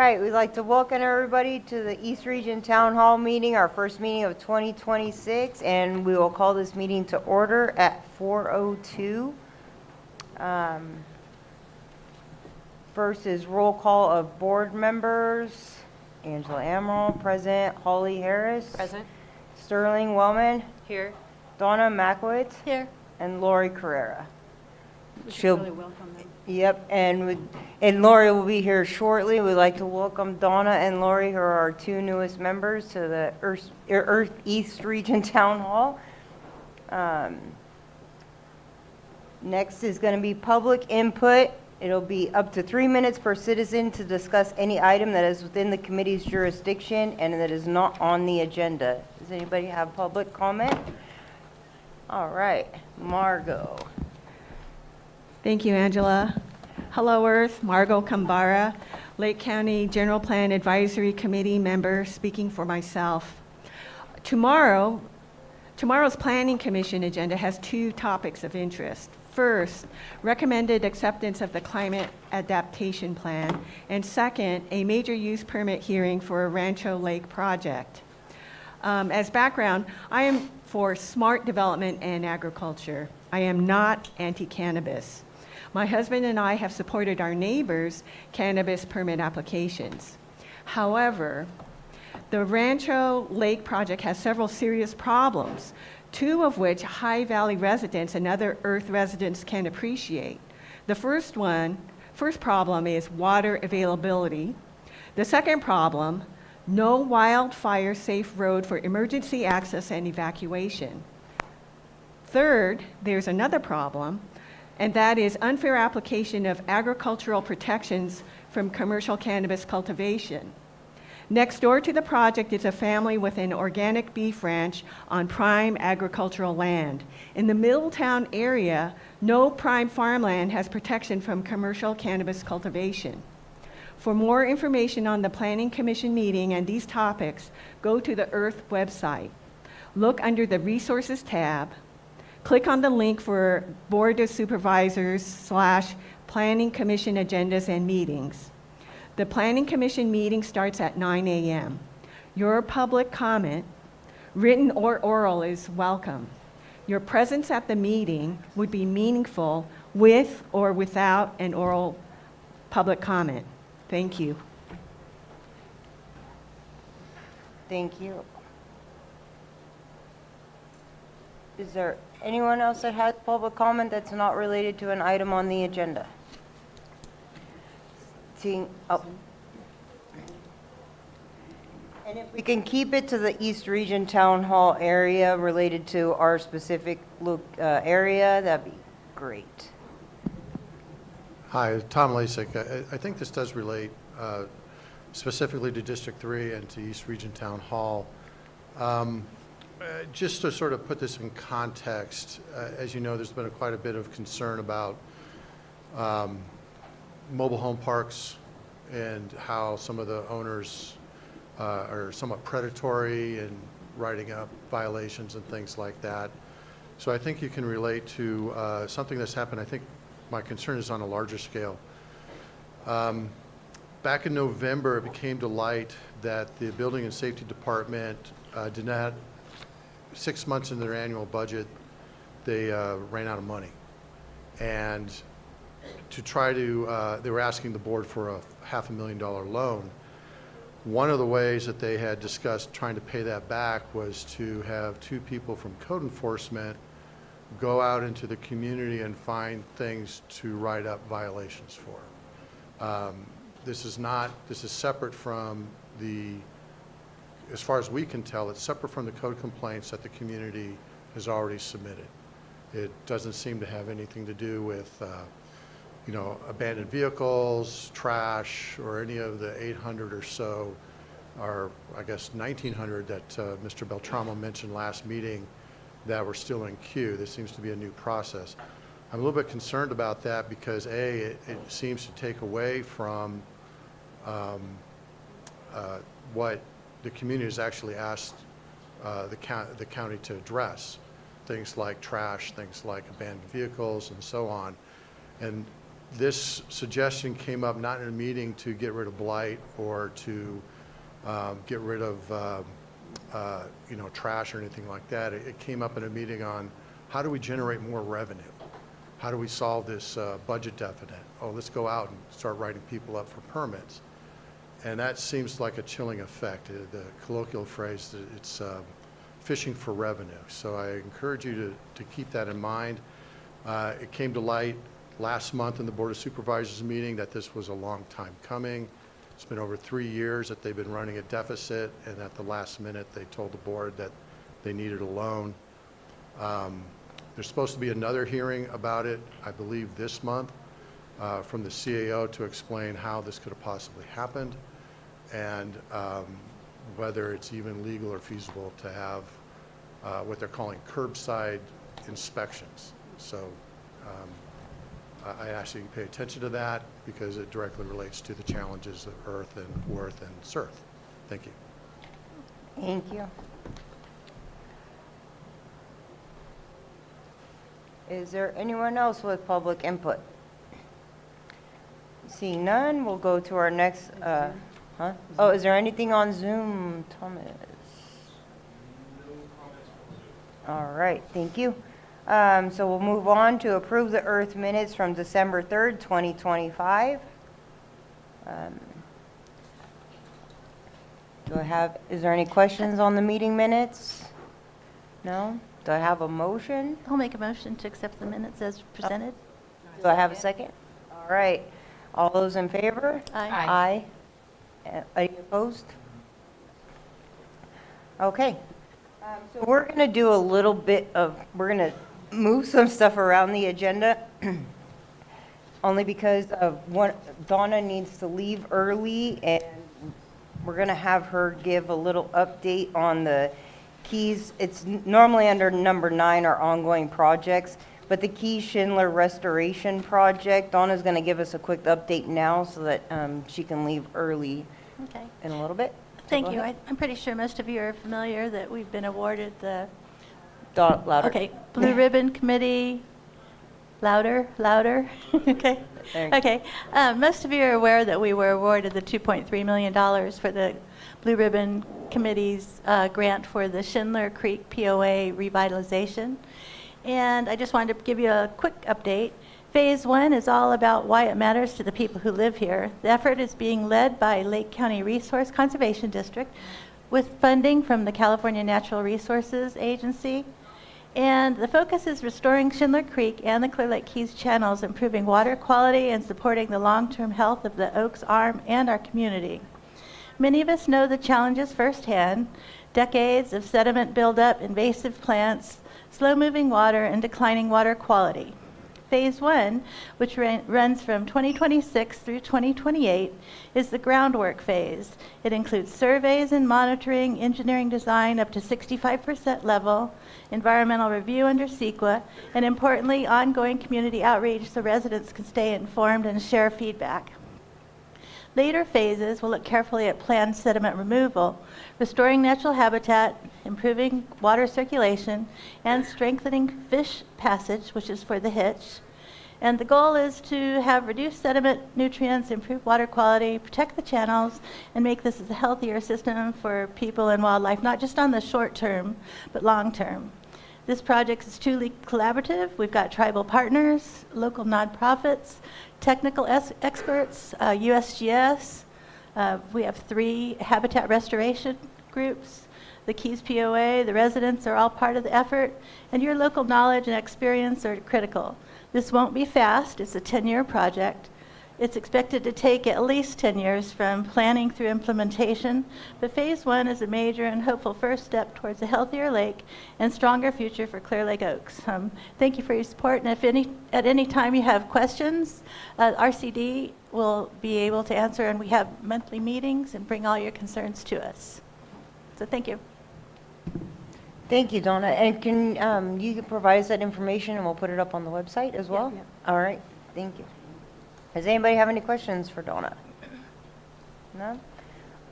right, we'd like to welcome everybody to the East Region Town Hall meeting, our first meeting of 2026, and we will call this meeting to order at 4:02. First is roll call of board members. Angela Amaral, present. Holly Harris. Present. Sterling Wellman. Here. Donna Makowitz. Here. And Lori Carrera. We should She'll- really welcome them. Yep, and Lori will be here shortly. We'd like to welcome Donna and Lori, who are our two newest members to the East Region Town Hall. Next is going to be public input. It'll be up to 3 minutes per citizen to discuss any item that is within the committee's jurisdiction and that is not on the agenda. Does anybody have public comment? All right, Margot. Thank you, Angela. Hello, Earth. Margot Kambara, Lake County General Plan Advisory Committee member, speaking for myself. Tomorrow's Planning Commission agenda has two topics of interest. First, recommended acceptance of the Climate Adaptation Plan, and second, a major use permit hearing for a Rancho Lake project. As background, I am for smart development and agriculture. I am not anti-cannabis. My husband and I have supported our neighbors' cannabis permit applications. However, the Rancho Lake project has several serious problems, two of which High Valley residents and other Earth residents can appreciate. The first problem is water availability. The second problem, no wildfire safe road for emergency access and evacuation. Third, there's another problem, and that is unfair application of agricultural protections from commercial cannabis cultivation. Next door to the project is a family with an organic beef ranch on prime agricultural land. In the Middletown area, no prime farmland has protection from commercial cannabis cultivation. For more information on the Planning Commission meeting and these topics, go to the Earth website. Look under the Resources tab. Click on the link for Board of Supervisors / Planning Commission agendas and meetings. The Planning Commission meeting starts at 9 a.m. Your public comment, written or oral, is welcome. Your presence at the meeting would be meaningful with or without an oral public comment. Thank you. Thank you. Is there anyone else that has public comment that's not related to an item on the agenda? Oh. And if we can keep it to the East Region Town Hall area related to our specific area, that'd be great. Hi, Tom Lasik. I think this does relate specifically to District 3 and to East Region Town Hall. Just to sort of put this in context, as you know, there's been quite a bit of concern about mobile home parks and how some of the owners are somewhat predatory in writing up violations and things like that. So I think you can relate to something that's happened. I think my concern is on a larger scale. Back in November, it became to light that the Building and Safety Department did not, 6 months into their annual budget, they ran out of money. And to try to, they were asking the board for a $500,000 loan. One of the ways that they had discussed trying to pay that back was to have two people from code enforcement go out into the community and find things to write up violations for. This is separate from the, as far as we can tell, it's separate from the code complaints that the community has already submitted. It doesn't seem to have anything to do with abandoned vehicles, trash, or any of the 800 or so, or I guess 1,900 that Mr. Beltramo mentioned last meeting that were still in queue. This seems to be a new process. I'm a little bit concerned about that because it seems to take away from what the community has actually asked the county to address. Things like trash, things like abandoned vehicles, and so on. And this suggestion came up not in a meeting to get rid of blight or to get rid of trash or anything like that. It came up in a meeting on how do we generate more revenue? How do we solve this budget deficit? Oh, let's go out and start writing people up for permits. And that seems like a chilling effect. The colloquial phrase, it's fishing for revenue. So I encourage you to keep that in mind. It came to light last month in the Board of Supervisors meeting that this was a long time coming. It's been over 3 years that they've been running a deficit, and at the last minute they told the board that they needed a loan. There's supposed to be another hearing about it, I believe this month, from the CAO to explain how this could have possibly happened and whether it's even legal or feasible to have what they're calling curbside inspections. So I ask you to pay attention to that because it directly relates to the challenges of Earth and Worth and CERT. Thank you. Thank you. Is there anyone else with public input? Seeing none, we'll go to our next, Oh, is there anything on Zoom, Thomas? All right, thank you. So we'll move on to approve the Earth minutes from December 3rd, 2025. Is there any questions on the meeting minutes? No? Do I have a motion? I'll make a motion to accept the minutes as presented. Do I have a second? All right. All those in favor? Aye. Aye. Any opposed? Okay. So we're going to do a little bit of, we're going to move some stuff around the agenda only because of Donna needs to leave early, and we're going to have her give a little update on the Keys. It's normally under number 9, our ongoing projects, but the Keys Schindler Restoration Project, Donna's going to give us a quick update now so that she can leave early Okay. in a little bit. So Thank go you. ahead. I'm pretty sure most of you are familiar that we've been awarded the, Louder. okay, Blue Ribbon Committee, louder. Okay. There you go. Okay. Most of you are aware that we were awarded the $2.3 million for the Blue Ribbon Committee's grant for the Schindler Creek POA revitalization. And I just wanted to give you a quick update. Phase 1 is all about why it matters to the people who live here. The effort is being led by Lake County Resource Conservation District with funding from the California Natural Resources Agency. And the focus is restoring Schindler Creek and the Clear Lake Keys channels, improving water quality and supporting the long-term health of the Oaks Arm and our community. Many of us know the challenges firsthand: decades of sediment buildup, invasive plants, slow-moving water, and declining water quality. Phase 1, which runs from 2026 through 2028, is the groundwork phase. It includes surveys and monitoring, engineering design up to 65% level, environmental review under CEQA, and importantly, ongoing community outreach so residents can stay informed and share feedback. Later phases will look carefully at planned sediment removal, restoring natural habitat, improving water circulation, and strengthening fish passage, which is for the E.R.T.H. And the goal is to have reduced sediment nutrients, improve water quality, protect the channels, and make this a healthier system for people and wildlife, not just on the short term, but long term. This project is truly collaborative. We've got tribal partners, local nonprofits, technical experts, USGS. We have 3 habitat restoration groups. The Keys POA, the residents are all part of the effort, and your local knowledge and experience are critical. This won't be fast. It's a 10-year project. It's expected to take at least 10 years from planning through implementation, but Phase 1 is a major and hopeful first step towards a healthier lake and stronger future for Clear Lake Oaks. Thank you for your support, and if at any time you have questions, RCD will be able to answer, and we have monthly meetings and bring all your concerns to us. So thank you. Thank you, Donna. And can you provide us that information and we'll put it up on the website as well? Yeah. All right, thank you. Does anybody have any questions for Donna? No?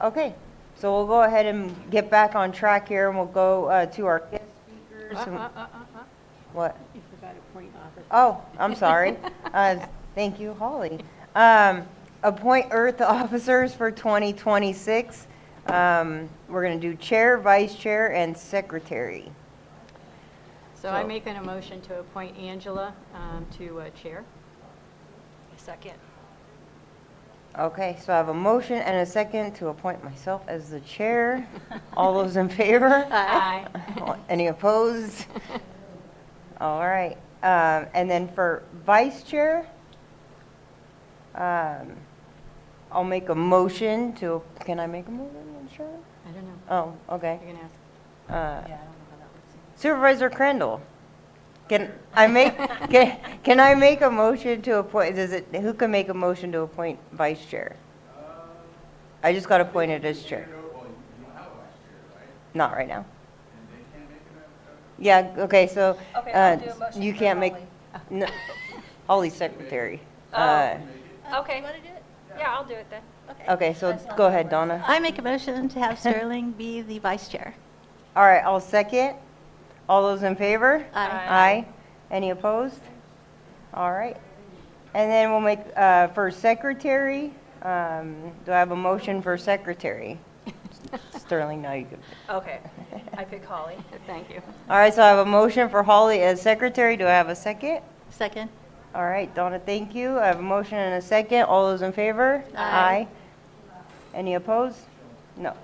Okay, so we'll go ahead and get back on track here, and we'll go to our guest speakers. What? You forgot to point off. Oh, I'm sorry. Thank you, Holly. Appoint Earth officers for 2026. We're going to do chair, vice chair, and secretary. So I make a motion to appoint Angela to chair. Second. Okay, so I have a motion and a second to appoint myself as the chair. All those in favor? Aye. Any opposed? All right. And then for vice chair, I'll make a motion to, can I make a motion, sure? I don't know. Oh, okay. You're going to ask. Yeah, I don't know how that works. Supervisor Crandall, can I make, can I make a motion to appoint, who can make a motion to appoint vice chair? I just got appointed as chair. Not right now. Yeah, okay, so, Okay, I'll do a motion you for can't make, Holly. no, Holly's secretary. Okay. You want to do it? Yeah, I'll do it then. Okay, so go ahead, Donna. I make a motion to have Sterling be the vice chair. All right, I'll second. All those in favor? Aye. Aye. Any opposed? All right. And then we'll make, for secretary, do I have a motion for secretary? Sterling, now you can. Okay, I pick Holly. Thank you. All right, so I have a motion for Holly as secretary. Do I have a second? Second. All right, Donna, thank you. I have a motion and a second. All those in favor? Aye. Any opposed? No.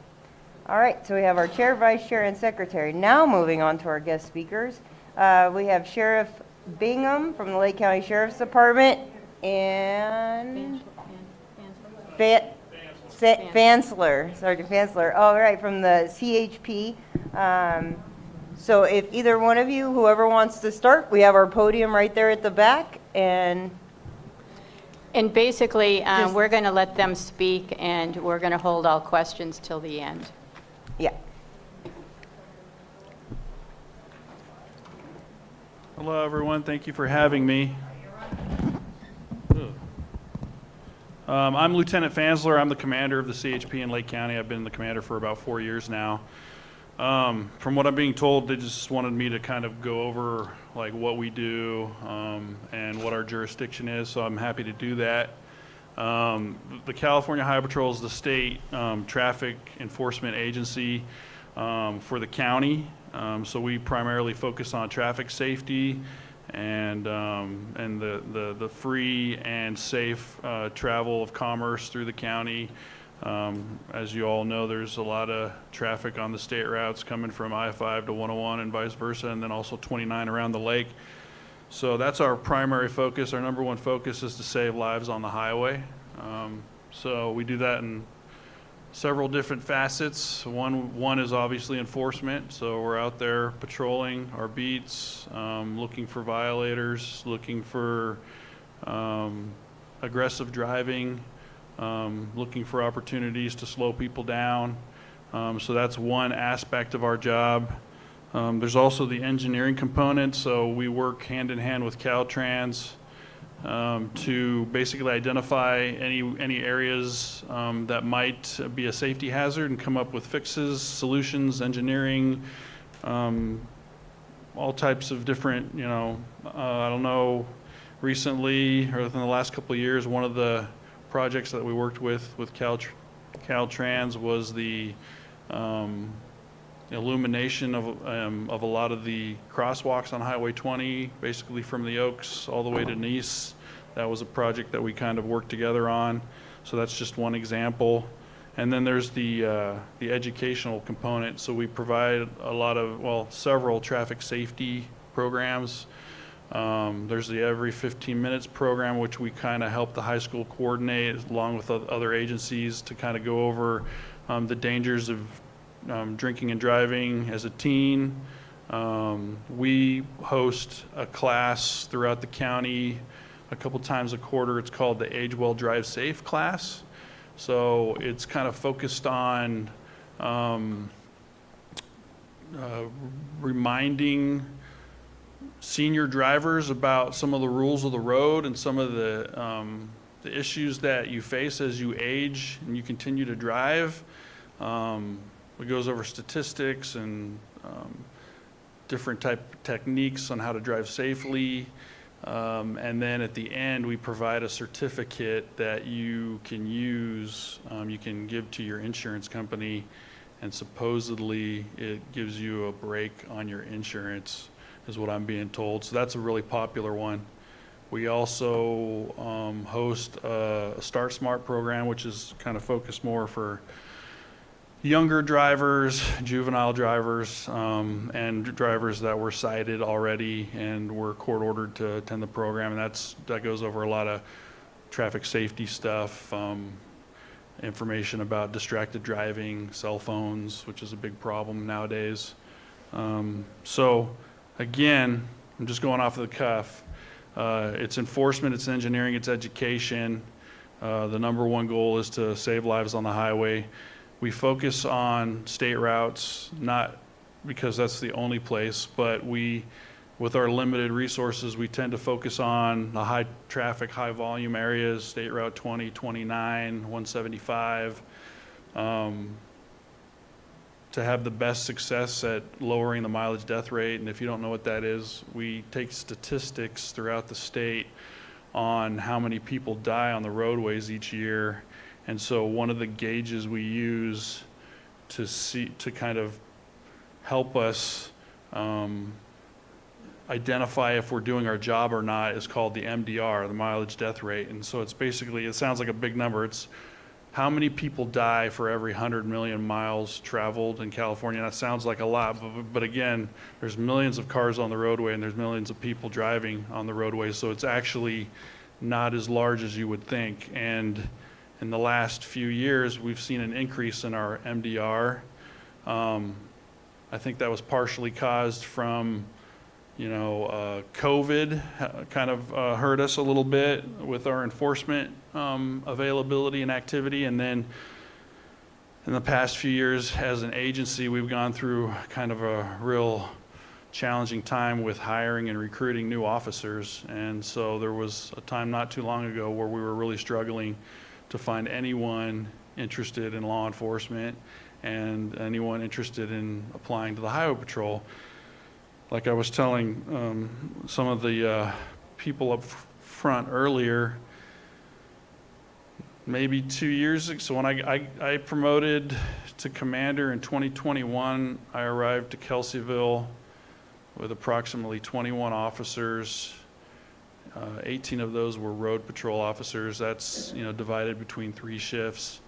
All right, so we have our chair, vice chair, and secretary. Now moving on to our guest speakers. We have Sheriff Bingham from the Lake County Sheriff's Department and Fansler, Sergeant Fansler. All right, from the CHP. So if either one of you, whoever wants to start, we have our podium right there at the back, and And basically, Just- we're going to let them speak, and we're going to hold all questions till the end. yeah. Hello, everyone. Thank you for having me. I'm Lieutenant Fansler. I'm the commander of the CHP in Lake County. I've been the commander for about 4 years now. From what I'm being told, they just wanted me to kind of go over like what we do and what our jurisdiction is, so I'm happy to do that. The California Highway Patrol is the state traffic enforcement agency for the county. So we primarily focus on traffic safety and the free and safe travel of commerce through the county. As you all know, there's a lot of traffic on the state routes coming from I-5 to 101 and vice versa, and then also 29 around the lake. So that's our primary focus. Our number one focus is to save lives on the highway. So we do that in several different facets. One is obviously enforcement. So we're out there patrolling our beats, looking for violators, looking for aggressive driving, looking for opportunities to slow people down. So that's one aspect of our job. There's also the engineering component. So we work hand in hand with Caltrans to basically identify any areas that might be a safety hazard and come up with fixes, solutions, engineering, all types of different, I don't know, recently or within the last couple of years, one of the projects that we worked with Caltrans was the illumination of a lot of the crosswalks on Highway 20, basically from the Oaks all the way to Nice. That was a project that we kind of worked together on. So that's just one example. And then there's the educational component. So we provide several traffic safety programs. There's the Every 15 Minutes program, which we kind of help the high school coordinate along with other agencies to kind of go over the dangers of drinking and driving as a teen. We host a class throughout the county a couple times a quarter. It's called the Age Well Drive Safe class. So it's kind of focused on reminding senior drivers about some of the rules of the road and some of the issues that you face as you age and you continue to drive. It goes over statistics and different type of techniques on how to drive safely. And then at the end, we provide a certificate that you can use, you can give to your insurance company, and supposedly it gives you a break on your insurance, is what I'm being told. So that's a really popular one. We also host a Start Smart program, which is kind of focused more for younger drivers, juvenile drivers, and drivers that were cited already and were court ordered to attend the program. And that goes over a lot of traffic safety stuff, information about distracted driving, cell phones, which is a big problem nowadays. So again, I'm just going off of the cuff. It's enforcement, it's engineering, it's education. The number one goal is to save lives on the highway. We focus on state routes, not because that's the only place, but with our limited resources, we tend to focus on the high traffic, high volume areas, State Route 20, 29, 175, to have the best success at lowering the mileage death rate. And if you don't know what that is, we take statistics throughout the state on how many people die on the roadways each year. And so one of the gauges we use to kind of help us identify if we're doing our job or not is called the MDR, the mileage death rate. And so it's basically, it sounds like a big number. It's how many people die for every 100 million miles traveled in California. That sounds like a lot, but again, there's millions of cars on the roadway and there's millions of people driving on the roadway. So it's actually not as large as you would think. And in the last few years, we've seen an increase in our MDR. I think that was partially caused from, COVID kind of hurt us a little bit with our enforcement availability and activity. And then in the past few years, as an agency, we've gone through kind of a real challenging time with hiring and recruiting new officers. And so there was a time not too long ago where we were really struggling to find anyone interested in law enforcement and anyone interested in applying to the Highway Patrol. Like I was telling some of the people up front earlier, maybe 2 years ago, so when I promoted to commander in 2021, I arrived to Kelseyville with approximately 21 officers. 18 of those were road patrol officers. That's divided between 3 shifts.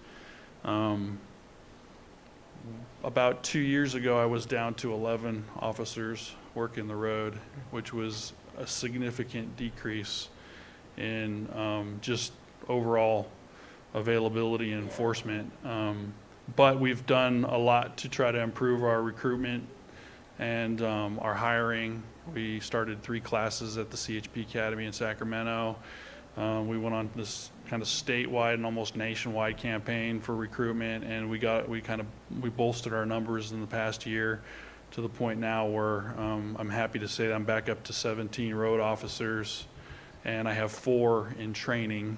About 2 years ago, I was down to 11 officers working the road, which was a significant decrease in just overall availability and enforcement. But we've done a lot to try to improve our recruitment and our hiring. We started 3 classes at the CHP Academy in Sacramento. We went on this kind of statewide and almost nationwide campaign for recruitment, and we bolstered our numbers in the past year to the point now where I'm happy to say that I'm back up to 17 road officers, and I have 4 in training.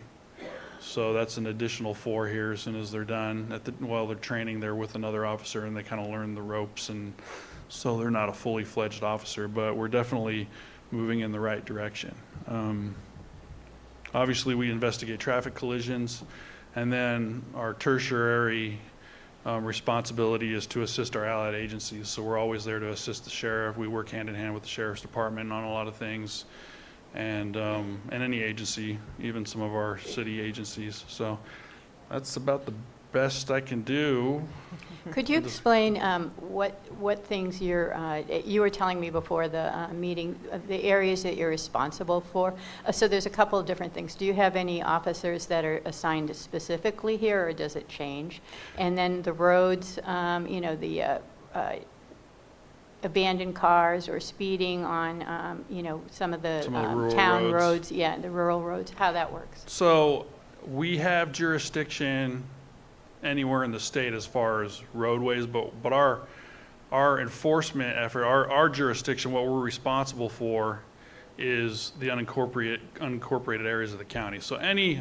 So that's an additional 4 here as soon as they're done. While they're training, they're with another officer and they kind of learn the ropes, and so they're not a fully fledged officer, but we're definitely moving in the right direction. Obviously, we investigate traffic collisions, and then our tertiary responsibility is to assist our allied agencies. So we're always there to assist the sheriff. We work hand in hand with the sheriff's department on a lot of things, and any agency, even some of our city agencies. So that's about the best I can do. Could you explain what things you were telling me before the meeting, the areas that you're responsible for? So there's a couple of different things. Do you have any officers that are assigned specifically here, or does it change? And then the roads, the abandoned cars or speeding on, some of the rural town roads. roads, yeah, the rural roads, how that works. So we have jurisdiction anywhere in the state as far as roadways, but our enforcement effort, our jurisdiction, what we're responsible for is the unincorporated areas of the county. So any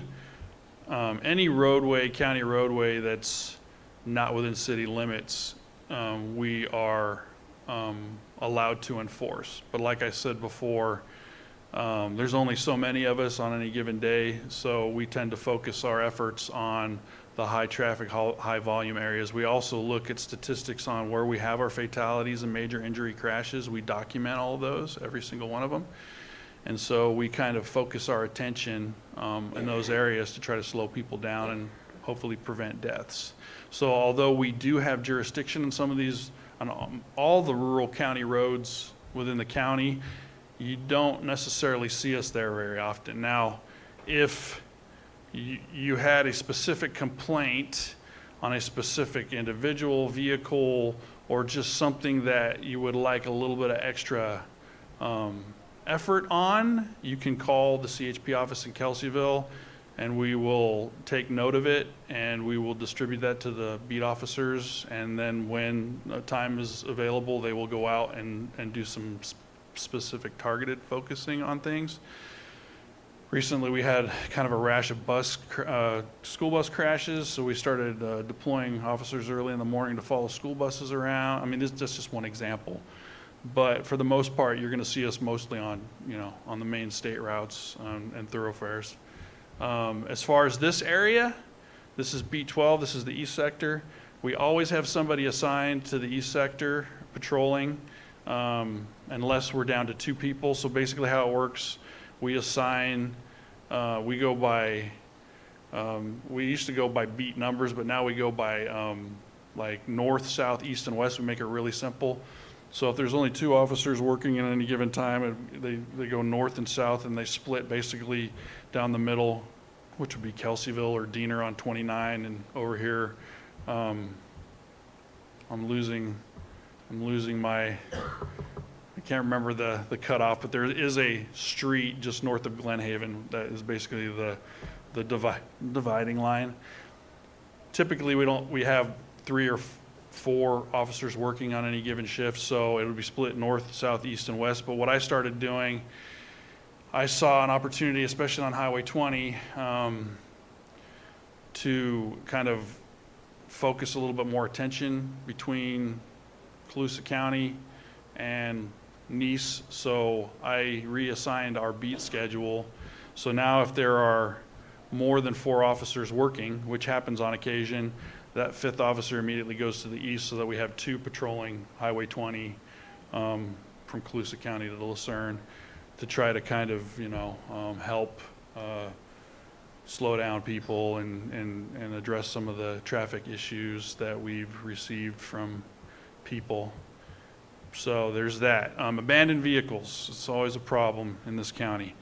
roadway, county roadway that's not within city limits, we are allowed to enforce. But like I said before, There's only so many of us on any given day, so we tend to focus our efforts on the high traffic, high volume areas. We also look at statistics on where we have our fatalities and major injury crashes. We document all of those, every single one of them. And so we kind of focus our attention in those areas to try to slow people down and hopefully prevent deaths. So although we do have jurisdiction in some of these, on all the rural county roads within the county, you don't necessarily see us there very often. Now, if you had a specific complaint on a specific individual, vehicle, or just something that you would like a little bit of extra effort on, you can call the CHP office in Kelseyville, and we will take note of it, and we will distribute that to the beat officers, and then when time is available, they will go out and do some specific targeted focusing on things. Recently, we had kind of a rash of school bus crashes, so we started deploying officers early in the morning to follow school buses around. I mean, that's just one example. But for the most part, you're going to see us mostly on, on the main state routes and thoroughfares. As far as this area, this is B12, this is the east sector. We always have somebody assigned to the east sector patrolling, unless we're down to 2 people. So basically how it works, we assign, we go by, we used to go by beat numbers, but now we go by like north, south, east, and west. We make it really simple. So if there's only 2 officers working at any given time, they go north and south, and they split basically down the middle, which would be Kelseyville or Diener on 29, and over here, I'm losing my, I can't remember the cutoff, but there is a street just north of Glen Haven that is basically the dividing line. Typically, we have 3 or 4 officers working on any given shift, so it would be split north, south, east, and west. But what I started doing, I saw an opportunity, especially on Highway 20, to kind of focus a little bit more attention between Colusa County and Nice. So I reassigned our beat schedule. So now if there are more than 4 officers working, which happens on occasion, that 5th officer immediately goes to the east, so that we have 2 patrolling Highway 20 from Colusa County to the Lucerne, to try to kind of, help slow down people and address some of the traffic issues that we've received from people. So there's that. Abandoned vehicles, it's always a problem in this county.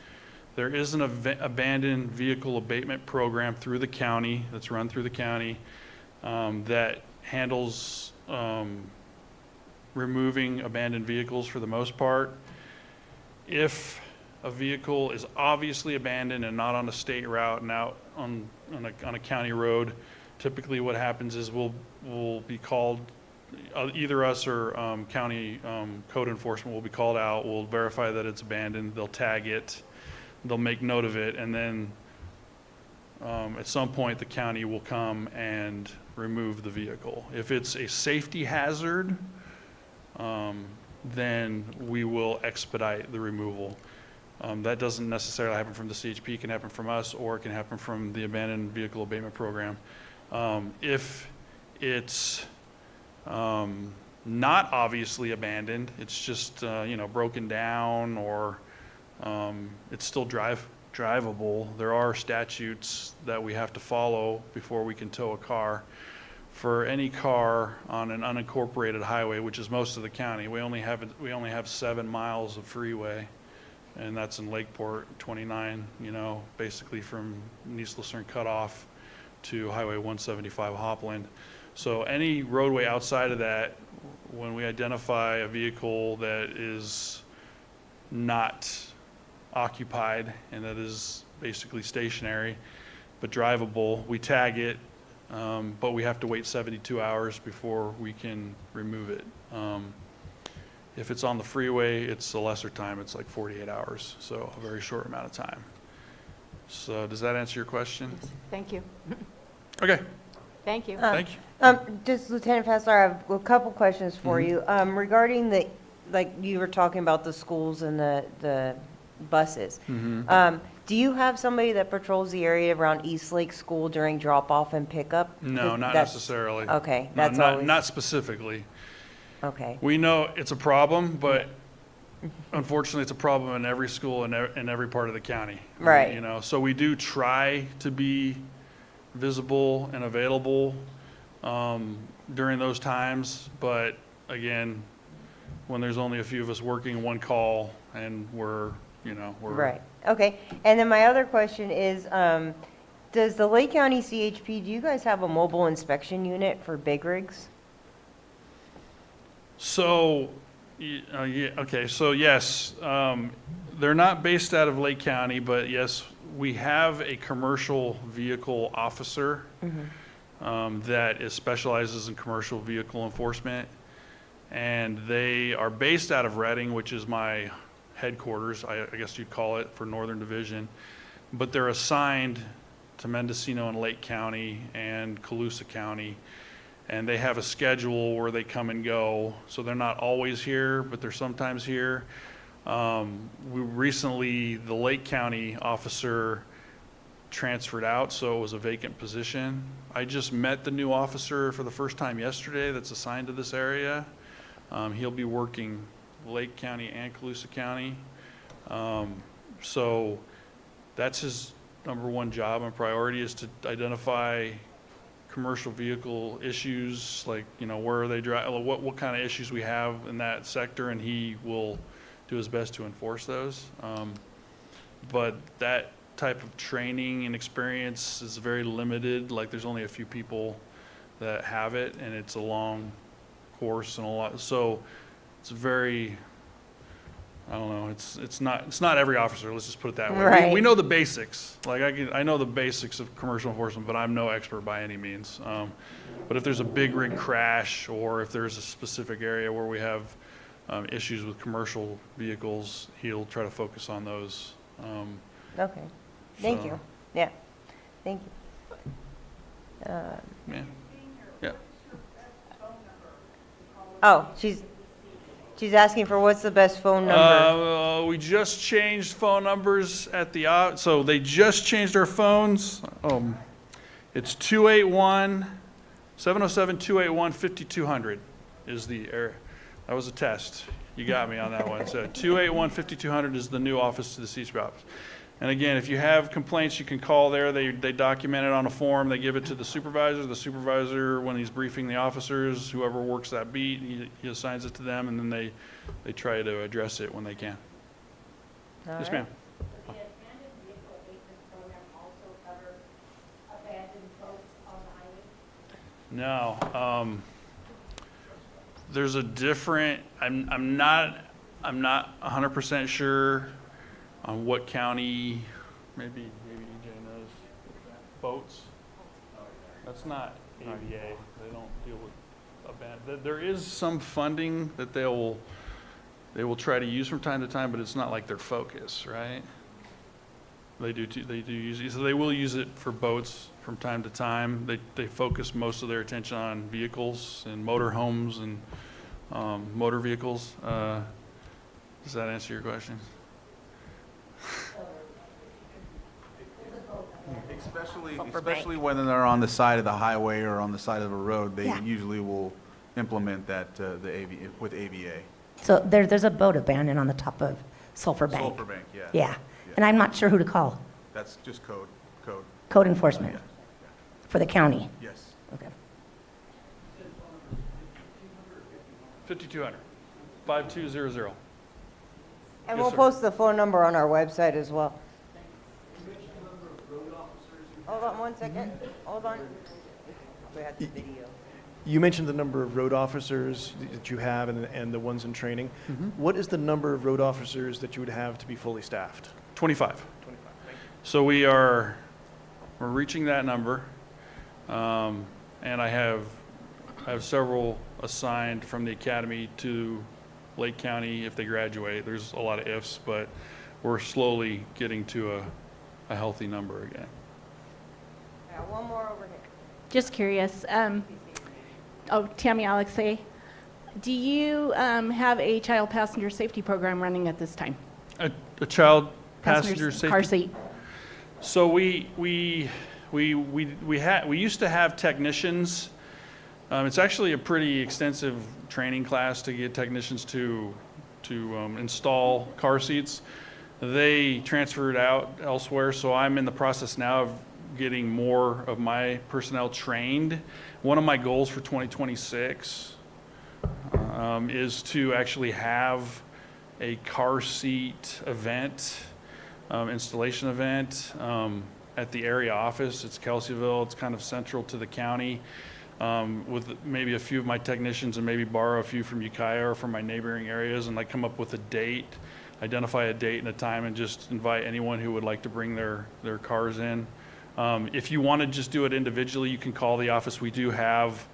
There is an abandoned vehicle abatement program through the county, that's run through the county, that handles removing abandoned vehicles for the most part. If a vehicle is obviously abandoned and not on a state route and out on a county road, typically what happens is we'll be called, either us or county code enforcement will be called out. We'll verify that it's abandoned. They'll tag it. They'll make note of it, and then at some point the county will come and remove the vehicle. If it's a safety hazard, then we will expedite the removal. That doesn't necessarily happen from the CHP. It can happen from us, or it can happen from the Abandoned Vehicle Abatement Program. If it's not obviously abandoned, it's just broken down, or it's still drivable, there are statutes that we have to follow before we can tow a car. For any car on an unincorporated highway, which is most of the county, we only have 7 miles of freeway, and that's in Lakeport 29. Basically from Nice Lucerne cutoff to Highway 175 Hopland. So any roadway outside of that, when we identify a vehicle that is not occupied and that is basically stationary but drivable, we tag it. But we have to wait 72 hours before we can remove it. If it's on the freeway, it's a lesser time. It's like 48 hours, so a very short amount of time. So does that answer your question? Yes, thank you. Okay, Thank you. thank you. Just Lieutenant Fassler, I have a couple questions for you. Regarding like you were talking about the schools and the buses. Mm-hmm. Do you have somebody that patrols the area around East Lake School during drop-off and pickup? No, not That's- necessarily. Okay, No, that's not, always, not specifically. okay, We know it's a problem, but unfortunately, it's a problem in every school in every part of the county. Right. You know, so we do try to be visible and available during those times, but again, when there's only a few of us working one call and we're right, okay. And then my other question is, does the Lake County CHP, do you guys have a mobile inspection unit for big rigs? So, yeah, okay, so yes, they're not based out of Lake County, but yes, we have a commercial vehicle officer that specializes in commercial vehicle enforcement. And they are based out of Reading, which is my headquarters, I guess you'd call it, for Northern Division. But they're assigned to Mendocino and Lake County and Colusa County. And they have a schedule where they come and go. So they're not always here, but they're sometimes here. Recently, the Lake County officer transferred out, so it was a vacant position. I just met the new officer for the first time yesterday that's assigned to this area. He'll be working Lake County and Colusa County. So that's his number one job and priority, is to identify commercial vehicle issues, like, where are they driving, what kind of issues we have in that sector, and he will do his best to enforce those. But that type of training and experience is very limited. Like, there's only a few people that have it, and it's a long course and a lot. So it's very, I don't know. It's not every officer. Let's just put it that way. Right. We know the basics. Like, I know the basics of commercial enforcement, but I'm no expert by any means. But if there's a big rig crash, or if there's a specific area where we have issues with commercial vehicles, he'll try to focus on those. Okay, thank So- you. Yeah, thank you. Yeah. Yeah. Oh, she's asking for what's the best phone number? We just changed phone numbers at the, so they just changed our phones. It's 707-281-5200 is the area. That was a test. You got me on that one. So 281-5200 is the new office to the CHP office. And again, if you have complaints, you can call there. They document it on a form. They give it to the supervisor. The supervisor, when he's briefing the officers, whoever works that beat, he assigns it to them, and then they try to address it when they can. All Yes, right. ma'am. The abandoned vehicle maintenance program also cover abandoned boats on the highway? No. There's a different, I'm not 100% sure on what county, maybe EJ knows. Boats? That's not AVA. They don't deal with abandoned. There is some funding that they will try to use from time to time, but it's not like their focus, right? They do use it. So they will use it for boats from time to time. They focus most of their attention on vehicles and motor homes and motor vehicles. Does that answer your question? Especially when they're on the side of the highway or on the side of a road, they Yeah. usually will implement that with AVA. So there's a boat abandoned on the top of Sulphur Bank. Sulphur Bank, yeah. Yeah, and I'm not sure who to call. That's just code. Code enforcement for the county. Yes. Okay. 5200, 5200. And Yes, we'll sir. post the phone number on our website as well. Hold on one second, hold on. We have the video. You mentioned the number of road officers that you have and the ones in training. What is the number of road officers that you would have to be fully staffed? 25. So we're reaching that number. And I have several assigned from the academy to Lake County if they graduate. There's a lot of ifs, but we're slowly getting to a healthy number again. One more over here. Just curious. Tammy Alexei, do you have a child passenger safety program running at this time? A child passenger safety. Car seat. So we used to have technicians. It's actually a pretty extensive training class to get technicians to install car seats. They transferred out elsewhere, so I'm in the process now of getting more of my personnel trained. One of my goals for 2026 is to actually have a car seat event, installation event at the area office. It's Kelseyville. It's kind of central to the county, with maybe a few of my technicians and maybe borrow a few from Ukiah or from my neighboring areas, and like come up with a date, identify a date and a time, and just invite anyone who would like to bring their cars in. If you want to just do it individually, you can call the office. We do have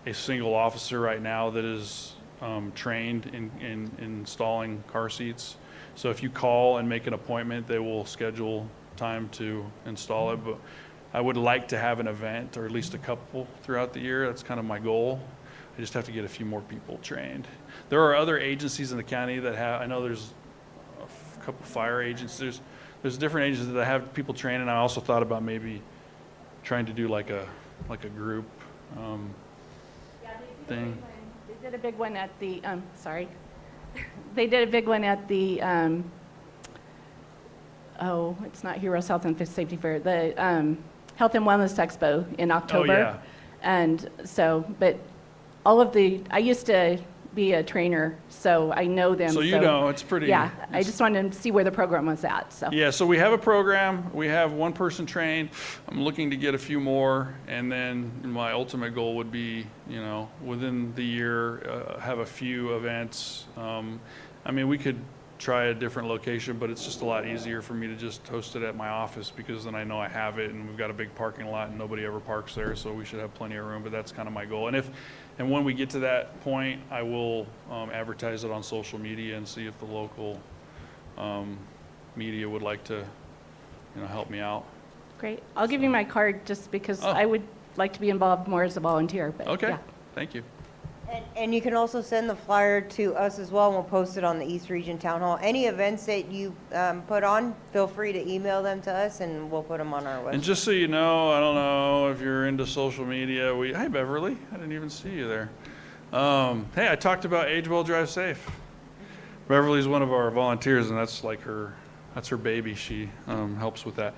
a single officer right now that is trained in installing car seats. So if you call and make an appointment, they will schedule time to install it. But I would like to have an event, or at least a couple throughout the year. That's kind of my goal. I just have to get a few more people trained. There are other agencies in the county that have, I know there's a couple fire agencies. There's different agencies that have people trained, and I also thought about maybe trying to do like a group thing. They did a big one at the, sorry. They did a big one at the, it's not Heroes Health and Safety Fair, the Health and Wellness Expo in October. Oh, yeah. And so, but all of I used to be a trainer, so I know them. So you know, it's pretty. Yeah, I just wanted to see where the program was at, so. Yeah, so we have a program. We have one person trained. I'm looking to get a few more, and then my ultimate goal would be, within the year, have a few events. I mean, we could try a different location, but it's just a lot easier for me to just host it at my office, because then I know I have it, and we've got a big parking lot and nobody ever parks there, so we should have plenty of room. But that's kind of my goal. And when we get to that point, I will advertise it on social media and see if the local media would like to help me out. Great. I'll give you my card just because Oh. I would like to be involved more as a volunteer, but Okay, yeah. thank you. And you can also send the flyer to us as well, and we'll post it on the East Region Town Hall. Any events that you put on, feel free to email them to us, and we'll put them on our website. And just so you know, I don't know if you're into social media. Hi, Beverly. I didn't even see you there. Hey, I talked about Age Well, Drive Safe. Beverly's one of our volunteers, and that's her baby. She helps with that.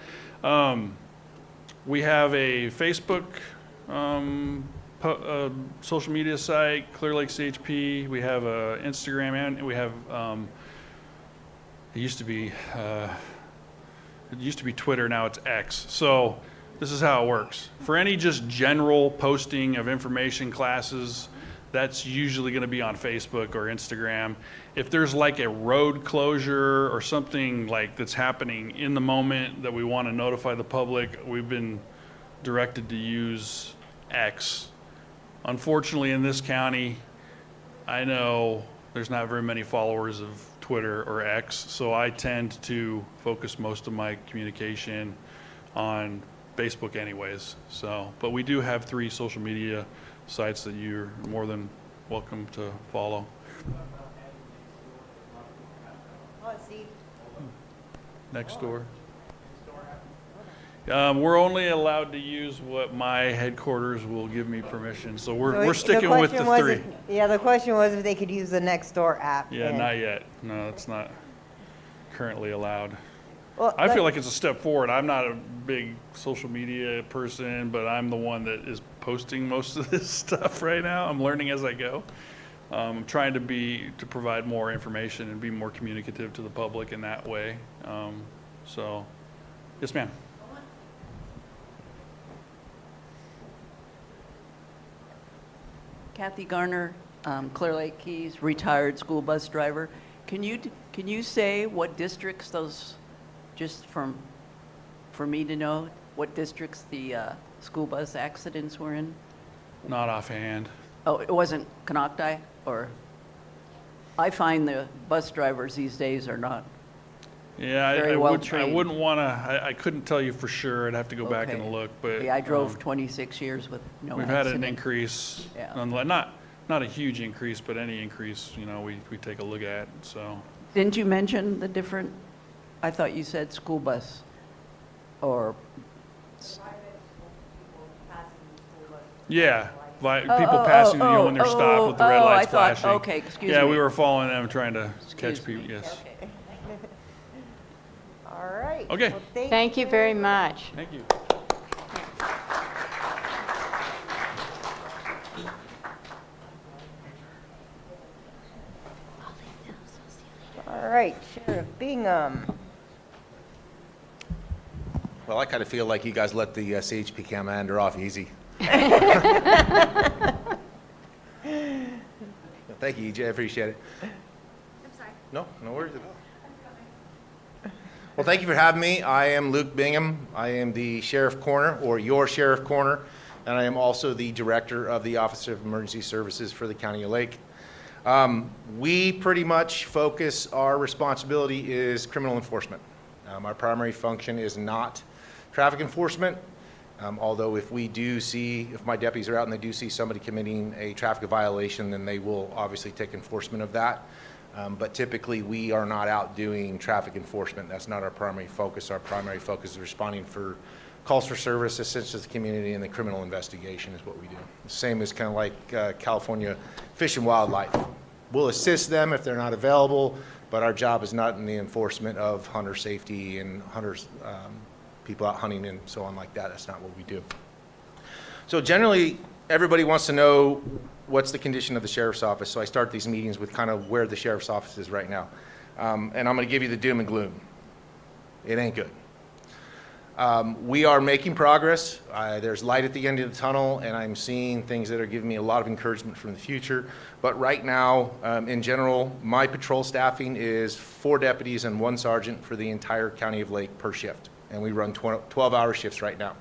We have a Facebook social media site, Clear Lake CHP. We have a Instagram, and we have it used to be Twitter. Now it's X. So this is how it works. For any just general posting of information, classes, that's usually going to be on Facebook or Instagram. If there's like a road closure or something like that's happening in the moment that we want to notify the public, we've been directed to use X. Unfortunately, in this county, I know there's not very many followers of Twitter or X, so I tend to focus most of my communication on Facebook anyways. But we do have 3 social media sites that you're more than welcome to follow. Next door. We're only allowed to use what my headquarters will give me permission, so we're sticking with the 3. Yeah, the question was if they could use the Nextdoor app. Yeah, not yet. No, it's not currently allowed. Well, I feel like it's a step forward. I'm not a big social media person, but I'm the one that is posting most of this stuff right now. I'm learning as I go. I'm trying to provide more information and be more communicative to the public in that way. Yes, ma'am. Kathy Garner, Clear Lake Keys, retired school bus driver. Can you say what districts those, just for me to know, what districts the school bus accidents were in? Not offhand. Oh, it wasn't Canocti, or? I find the bus drivers these days are not. Yeah, Very well trained. I wouldn't want to. I couldn't tell you for sure. I'd have to go back and look. But Yeah, I drove 26 years with no we've accident. had an increase. Yeah. Not a huge increase, but any increase, we take a look at. So Didn't you mention the different, I thought you said school bus or, Yeah, people passing, you know, when they're stopped with the red lights I thought, flashing. okay, excuse me. Yeah, we were following them, trying to catch Excuse me. people, yes. All right. Okay. Well, Thank you very much. Thank you. All right, Sheriff Bingham. Well, I kind of feel like you guys let the CHP commander off easy. Thank you, EJ, I appreciate it. I'm sorry. No worries at all. Well, thank you for having me. I am Luke Bingham. I am the Sheriff Corner, or your Sheriff Corner, and I am also the Director of the Office of Emergency Services for the County of Lake. We pretty much focus, our responsibility is criminal enforcement. Our primary function is not traffic enforcement, although if my deputies are out and they do see somebody committing a traffic violation, then they will obviously take enforcement of that. But typically we are not out doing traffic enforcement. That's not our primary focus. Our primary focus is responding for calls for service, assistance to the community, and the criminal investigation is what we do. The same as kind of like California Fish and Wildlife. We'll assist them if they're not available, but our job is not in the enforcement of hunter safety and hunters, people out hunting and so on like that. That's not what we do. So generally, everybody wants to know what's the condition of the sheriff's office. So I start these meetings with kind of where the sheriff's office is right now. And I'm going to give you the doom and gloom. It ain't good. We are making progress. There's light at the end of the tunnel, and I'm seeing things that are giving me a lot of encouragement from the future. But right now, in general, my patrol staffing is 4 deputies and 1 sergeant for the entire County of Lake per shift. And we run 12-hour shifts right now.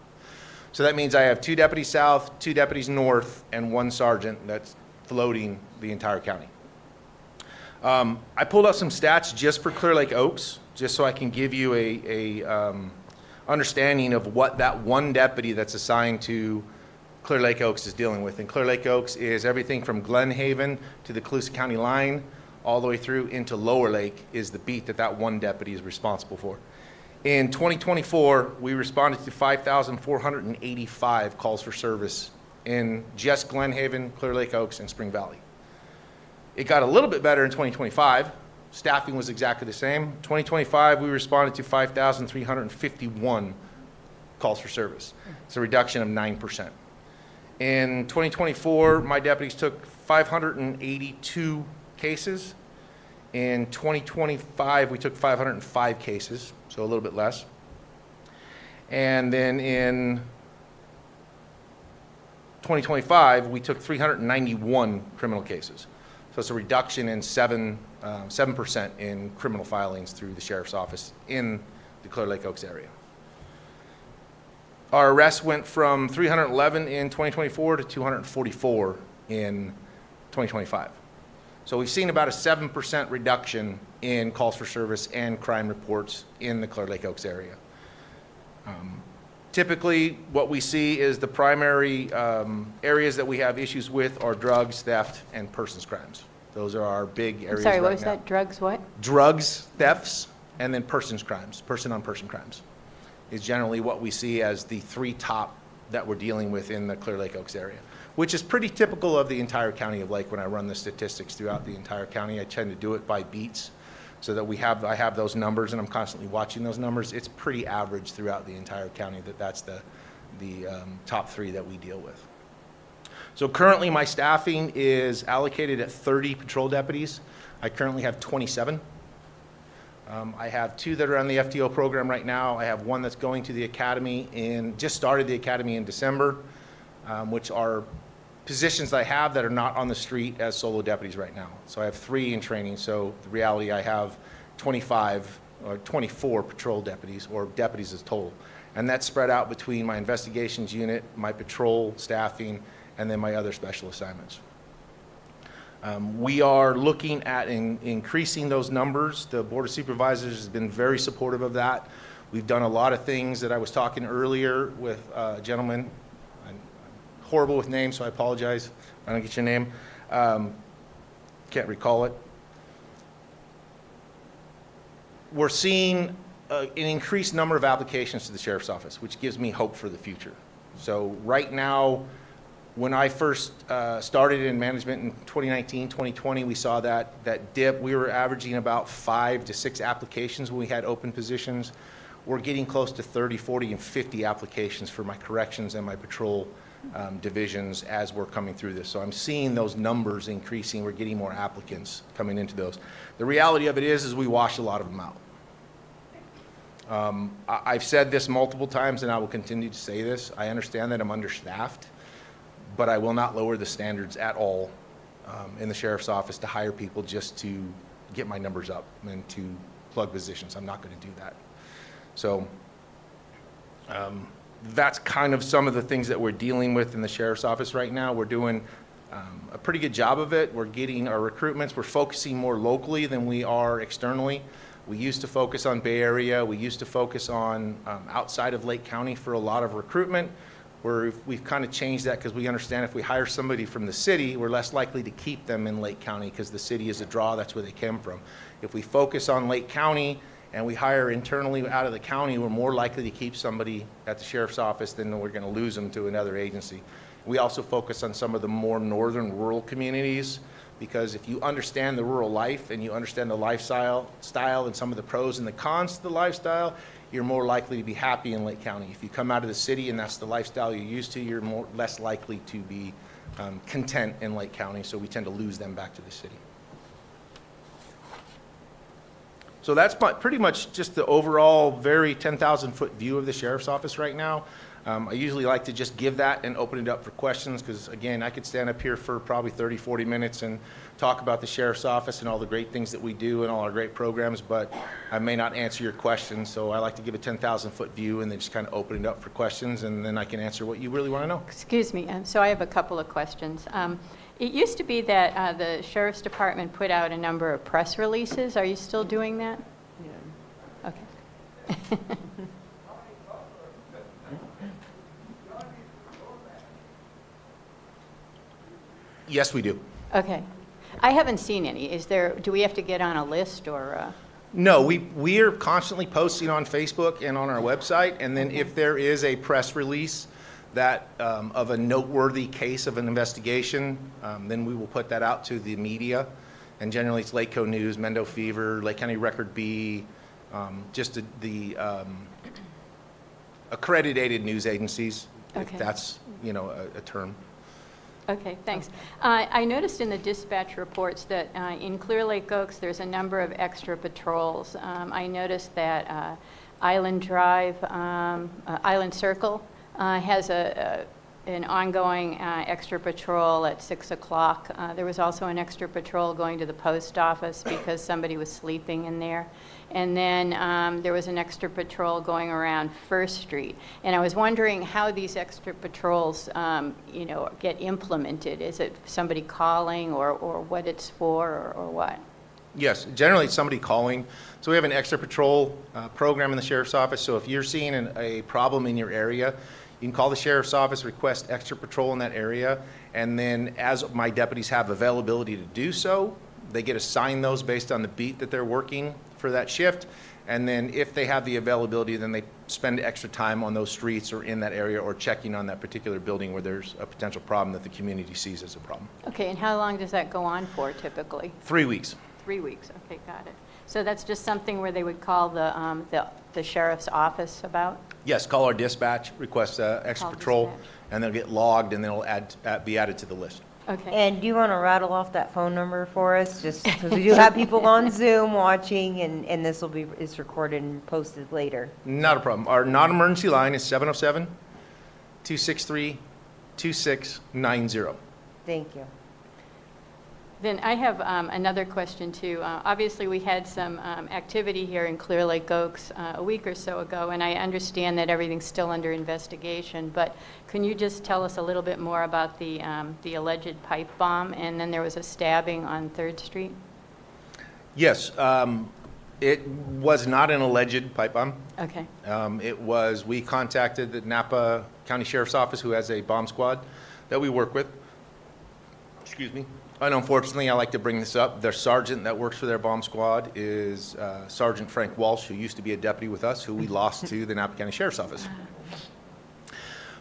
So that means I have 2 deputies south, 2 deputies north, and 1 sergeant that's floating the entire county. I pulled out some stats just for Clear Lake Oaks, just so I can give you a understanding of what that 1 deputy that's assigned to Clear Lake Oaks is dealing with. And Clear Lake Oaks is everything from Glen Haven to the Colusa County line, all the way through into Lower Lake is the beat that 1 deputy is responsible for. In 2024, we responded to 5,485 calls for service in just Glen Haven, Clear Lake Oaks, and Spring Valley. It got a little bit better in 2025. Staffing was exactly the same. 2025, we responded to 5,351 calls for service. It's a reduction of 9%. In 2024, my deputies took 582 cases. In 2025, we took 505 cases, so a little bit less. And then in 2025, we took 391 criminal cases. So it's a reduction in 7% in criminal filings through the sheriff's office in the Clear Lake Oaks area. Our arrests went from 311 in 2024 to 244 in 2025. So we've seen about a 7% reduction in calls for service and crime reports in the Clear Lake Oaks area. Typically, what we see is the primary areas that we have issues with are drugs, theft, and persons crimes. Those are our big areas. Sorry, what right was now. that? Drugs what? Drugs, thefts, and then persons crimes, person-on-person crimes, is generally what we see as the 3 top that we're dealing with in the Clear Lake Oaks area, which is pretty typical of the entire County of Lake. When I run the statistics throughout the entire county, I tend to do it by beats so that I have those numbers and I'm constantly watching those numbers. It's pretty average throughout the entire county that's the top 3 that we deal with. So currently my staffing is allocated at 30 patrol deputies. I currently have 27. I have 2 that are on the FTO program right now. I have 1 that's going to the academy just started the academy in December, which are positions that I have that are not on the street as solo deputies right now. So I have 3 in training. So the reality, I have 25 or 24 patrol deputies, or deputies as total. And that's spread out between my investigations unit, my patrol staffing, and then my other special assignments. We are looking at increasing those numbers. The Board of Supervisors has been very supportive of that. We've done a lot of things that I was talking earlier with a gentleman. I'm horrible with names, so I apologize if I don't get your name. Can't recall it. we're seeing an increased number of applications to the sheriff's office, which gives me hope for the future. So right now, when I first started in management in 2019, 2020, we saw that dip. We were averaging about 5 to 6 applications when we had open positions. We're getting close to 30, 40, and 50 applications for my corrections and my patrol divisions as we're coming through this. So I'm seeing those numbers increasing. We're getting more applicants coming into those. The reality of it is we wash a lot of them out. I've said this multiple times, and I will continue to say this. I understand that I'm understaffed, but I will not lower the standards at all in the sheriff's office to hire people just to get my numbers up and to plug positions. I'm not going to do that. So that's kind of some of the things that we're dealing with in the sheriff's office right now. We're doing a pretty good job of it. We're getting our recruitments. We're focusing more locally than we are externally. We used to focus on Bay Area. We used to focus on outside of Lake County for a lot of recruitment. We've kind of changed that because we understand if we hire somebody from the city, we're less likely to keep them in Lake County because the city is a draw. That's where they came from. If we focus on Lake County and we hire internally out of the county, we're more likely to keep somebody at the sheriff's office than we're going to lose them to another agency. We also focus on some of the more northern rural communities, because if you understand the rural life and you understand the lifestyle and some of the pros and the cons to the lifestyle, you're more likely to be happy in Lake County. If you come out of the city and that's the lifestyle you're used to, you're less likely to be content in Lake County, so we tend to lose them back to the city. So that's pretty much just the overall very 10,000-foot view of the sheriff's office right now. I usually like to just give that and open it up for questions because, again, I could stand up here for probably 30, 40 minutes and talk about the sheriff's office and all the great things that we do and all our great programs, but I may not answer your questions. So I like to give a 10,000-foot view and then just kind of open it up for questions, and then I can answer what you really want to know. Excuse me, so I have a couple of questions. It used to be that the Sheriff's Department put out a number of press releases. Are you still doing that? Yeah. Okay. Yes, we do. Okay. I haven't seen any. Do we have to get on a list or? No, we are constantly posting on Facebook and on our website, and then if there is a press release that of a noteworthy case of an investigation, then we will put that out to the media, and generally it's Lake Co News, Mendo Fever, Lake County Record B, just the accredited news agencies, Okay. if that's a term. Okay, thanks. I noticed in the dispatch reports that in Clear Lake Oaks, there's a number of extra patrols. I noticed that Island Drive, Island Circle has an ongoing extra patrol at 6 o'clock. There was also an extra patrol going to the post office because somebody was sleeping in there. And then there was an extra patrol going around First Street. And I was wondering how these extra patrols, get implemented. Is it somebody calling or what it's for or what? Yes, generally it's somebody calling. So we have an extra patrol program in the sheriff's office. So if you're seeing a problem in your area, you can call the sheriff's office, request extra patrol in that area, and then as my deputies have availability to do so, they get assigned those based on the beat that they're working for that shift. And then if they have the availability, then they spend extra time on those streets or in that area or checking on that particular building where there's a potential problem that the community sees as a problem. Okay, and how long does that go on for typically? 3 weeks. 3 weeks, okay, got it. So that's just something where they would call the sheriff's office about? Yes, call our dispatch, request extra Call patrol, dispatch. and they'll get logged and then it'll be added to the list. Okay. And do you want to rattle off that phone number for us? Just because we do have people on Zoom watching, and this is recorded and posted later. Not a problem. Our non-emergency line is 707-263-2690. Thank you. Then I have another question too. Obviously, we had some activity here in Clear Lake Oaks a week or so ago, and I understand that everything's still under investigation, but can you just tell us a little bit more about the alleged pipe bomb, and then there was a stabbing on 3rd Street? Yes, it was not an alleged pipe bomb. Okay. We contacted the Napa County Sheriff's Office, who has a bomb squad that we work with. Excuse me. And unfortunately, I like to bring this up. Their sergeant that works for their bomb squad is Sergeant Frank Walsh, who used to be a deputy with us, who we lost to the Napa County Sheriff's Office.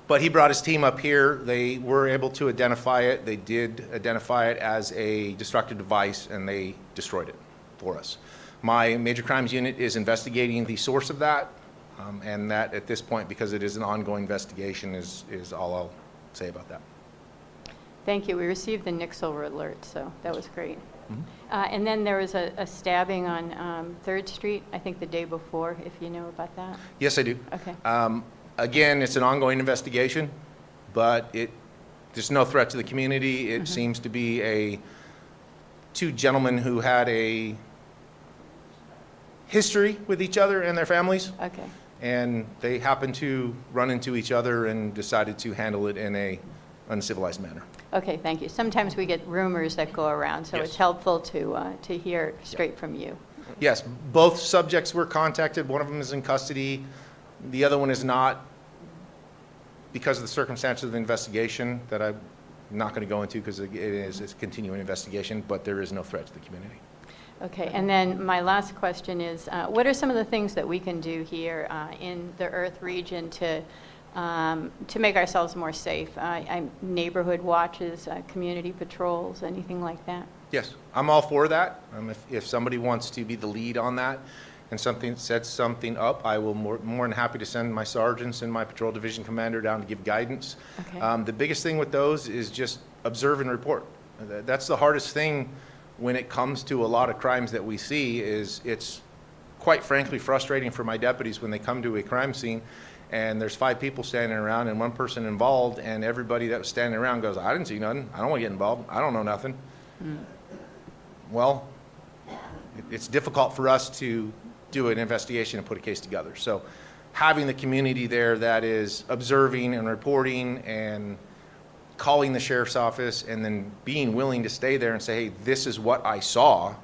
But he brought his team up here. They were able to identify it. They did identify it as a destructive device, and they destroyed it for us. My major crimes unit is investigating the source of that, and that at this point, because it is an ongoing investigation, is all I'll say about that. Thank you. We received the Nixle alert, so that was great. And then there was a stabbing on 3rd Street, I think the day before, if you know about that. Yes, I do. Okay. Again, it's an ongoing investigation, but there's no threat to the community. It seems to be two gentlemen who had a history with each other and their families. Okay. And they happened to run into each other and decided to handle it in a uncivilized manner. Okay, thank you. Sometimes we get rumors that go around, so Yes. it's helpful to hear straight from you. Yes, both subjects were contacted. One of them is in custody. The other one is not, because of the circumstances of the investigation that I'm not going to go into because it's a continuing investigation, but there is no threat to the community. Okay, and then my last question is, what are some of the things that we can do here in the E.R.T.H region to make ourselves more safe? Neighborhood watches, community patrols, anything like that? Yes, I'm all for that. If somebody wants to be the lead on that and sets something up, I will more than happy to send my sergeants and my patrol division commander down to give guidance. Okay. The biggest thing with those is just observe and report. That's the hardest thing when it comes to a lot of crimes that we see. It's quite frankly frustrating for my deputies when they come to a crime scene and there's 5 people standing around and 1 person involved, and everybody that was standing around goes, I didn't see nothing, I don't want to get involved, I don't know nothing. Well, it's difficult for us to do an investigation and put a case together. So having the community there that is observing and reporting and calling the sheriff's office and then being willing to stay there and say, hey, this is what I saw,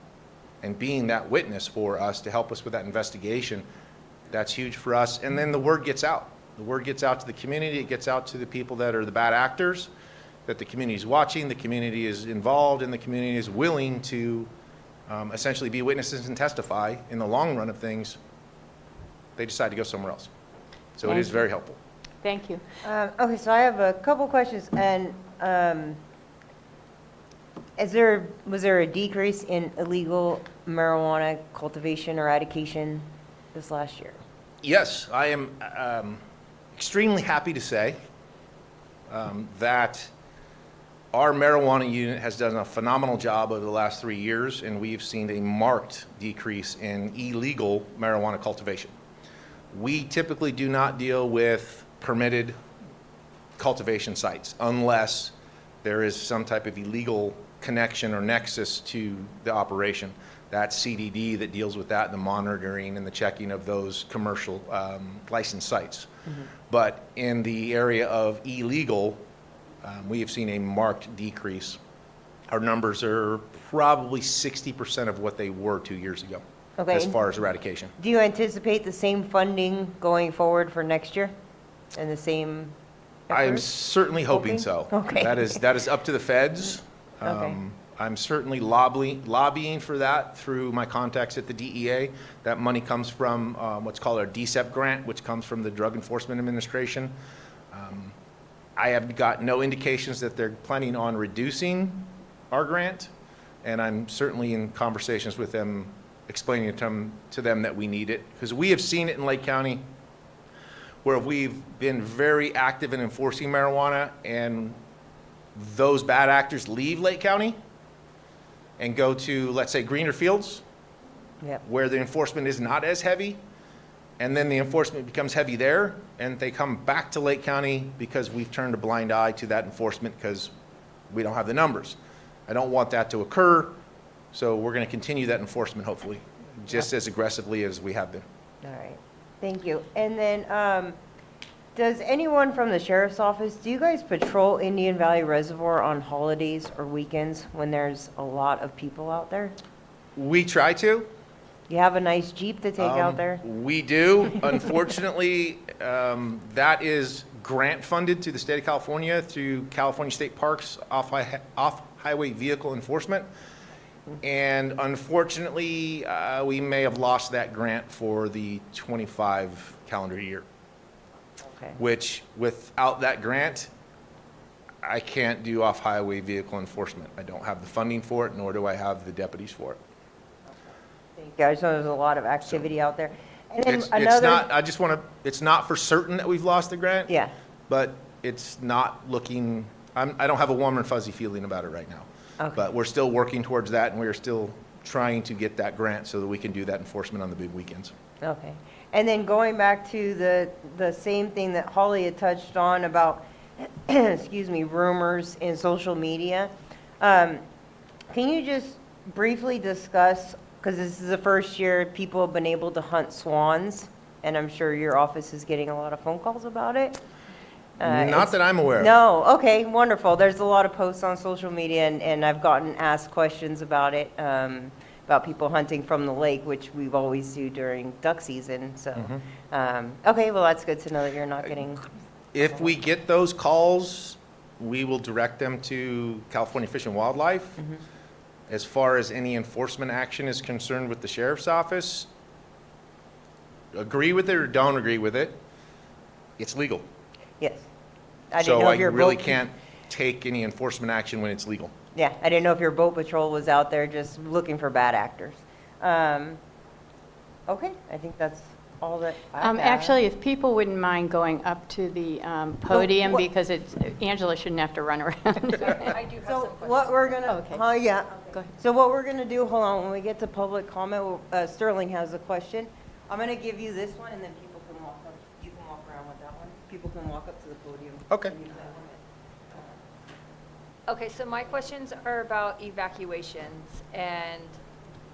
and being that witness for us to help us with that investigation, that's huge for us. And then the word gets out. The word gets out to the community. It gets out to the people that are the bad actors, that the community is watching, the community is involved, and the community is willing to essentially be witnesses and testify. In the long run of things, they decide to go somewhere else. So it is very helpful. Thank you. Okay, so I have a couple questions, and was there a decrease in illegal marijuana cultivation or eradication this last year? Yes, I am extremely happy to say that our marijuana unit has done a phenomenal job over the last 3 years, and we've seen a marked decrease in illegal marijuana cultivation. We typically do not deal with permitted cultivation sites unless there is some type of illegal connection or nexus to the operation. That's CDD that deals with that, the monitoring and the checking of those commercial licensed sites. But in the area of illegal, we have seen a marked decrease. Our numbers are probably 60% of what they were 2 years ago, Okay. as far as eradication. Do you anticipate the same funding going forward for next year? And the same I'm effort? certainly hoping so. Okay. That is up to the feds. Okay. I'm certainly lobbying for that through my contacts at the DEA. That money comes from what's called our DSEP grant, which comes from the Drug Enforcement Administration. I have got no indications that they're planning on reducing our grant, and I'm certainly in conversations with them, explaining to them that we need it, because we have seen it in Lake County where we've been very active in enforcing marijuana, and those bad actors leave Lake County and go to, let's say, greener fields, Yep. where the enforcement is not as heavy, and then the enforcement becomes heavy there, and they come back to Lake County because we've turned a blind eye to that enforcement because we don't have the numbers. I don't want that to occur, so we're going to continue that enforcement, hopefully, just as aggressively as we have been. All right, thank you. And then, does anyone from the sheriff's office, do you guys patrol Indian Valley Reservoir on holidays or weekends when there's a lot of people out there? We try to. You have a nice Jeep to take out there? We do. Unfortunately, that is grant funded to the state of California through California State Parks off-highway vehicle enforcement. And unfortunately, we may have lost that grant for the 25 calendar year, Okay. which without that grant, I can't do off-highway vehicle enforcement. I don't have the funding for it, nor do I have the deputies for it. Thank you. I just know there's a lot of activity out there. And then It's another. not, I just want to, it's not for certain that we've lost the grant. Yeah. But it's not looking, I don't have a warm and fuzzy feeling about it right now. Okay. But we're still working towards that, and we're still trying to get that grant so that we can do that enforcement on the big weekends. Okay. And then going back to the same thing that Holly had touched on about, excuse me, rumors in social media. Can you just briefly discuss, because this is the first year people have been able to hunt swans, and I'm sure your office is getting a lot of phone calls about it? Not that I'm aware of. No, okay, wonderful. There's a lot of posts on social media, and I've gotten asked questions about it, about people hunting from the lake, which we've always do during duck season, so. Okay, well, that's good to know that you're not getting, If we get those calls, we will direct them to California Fish and Wildlife. As far as any enforcement action is concerned with the sheriff's office, agree with it or don't agree with it, it's legal. yes. I didn't So know I if your really boat- can't take any enforcement action when it's legal. Yeah, I didn't know if your boat patrol was out there just looking for bad actors. Okay, I think that's all that I have. Actually, if people wouldn't mind going up to the podium, what- because Angela shouldn't have to run around. I do have So some questions. what we're gonna, Okay. yeah. Go ahead. So what we're gonna do, hold on, when we get to public comment, Sterling has a question. I'm gonna give you this one, and then people can walk up, you can walk around with that one. People can walk up to the podium. Okay. and use that one. Okay, so my questions are about evacuations, and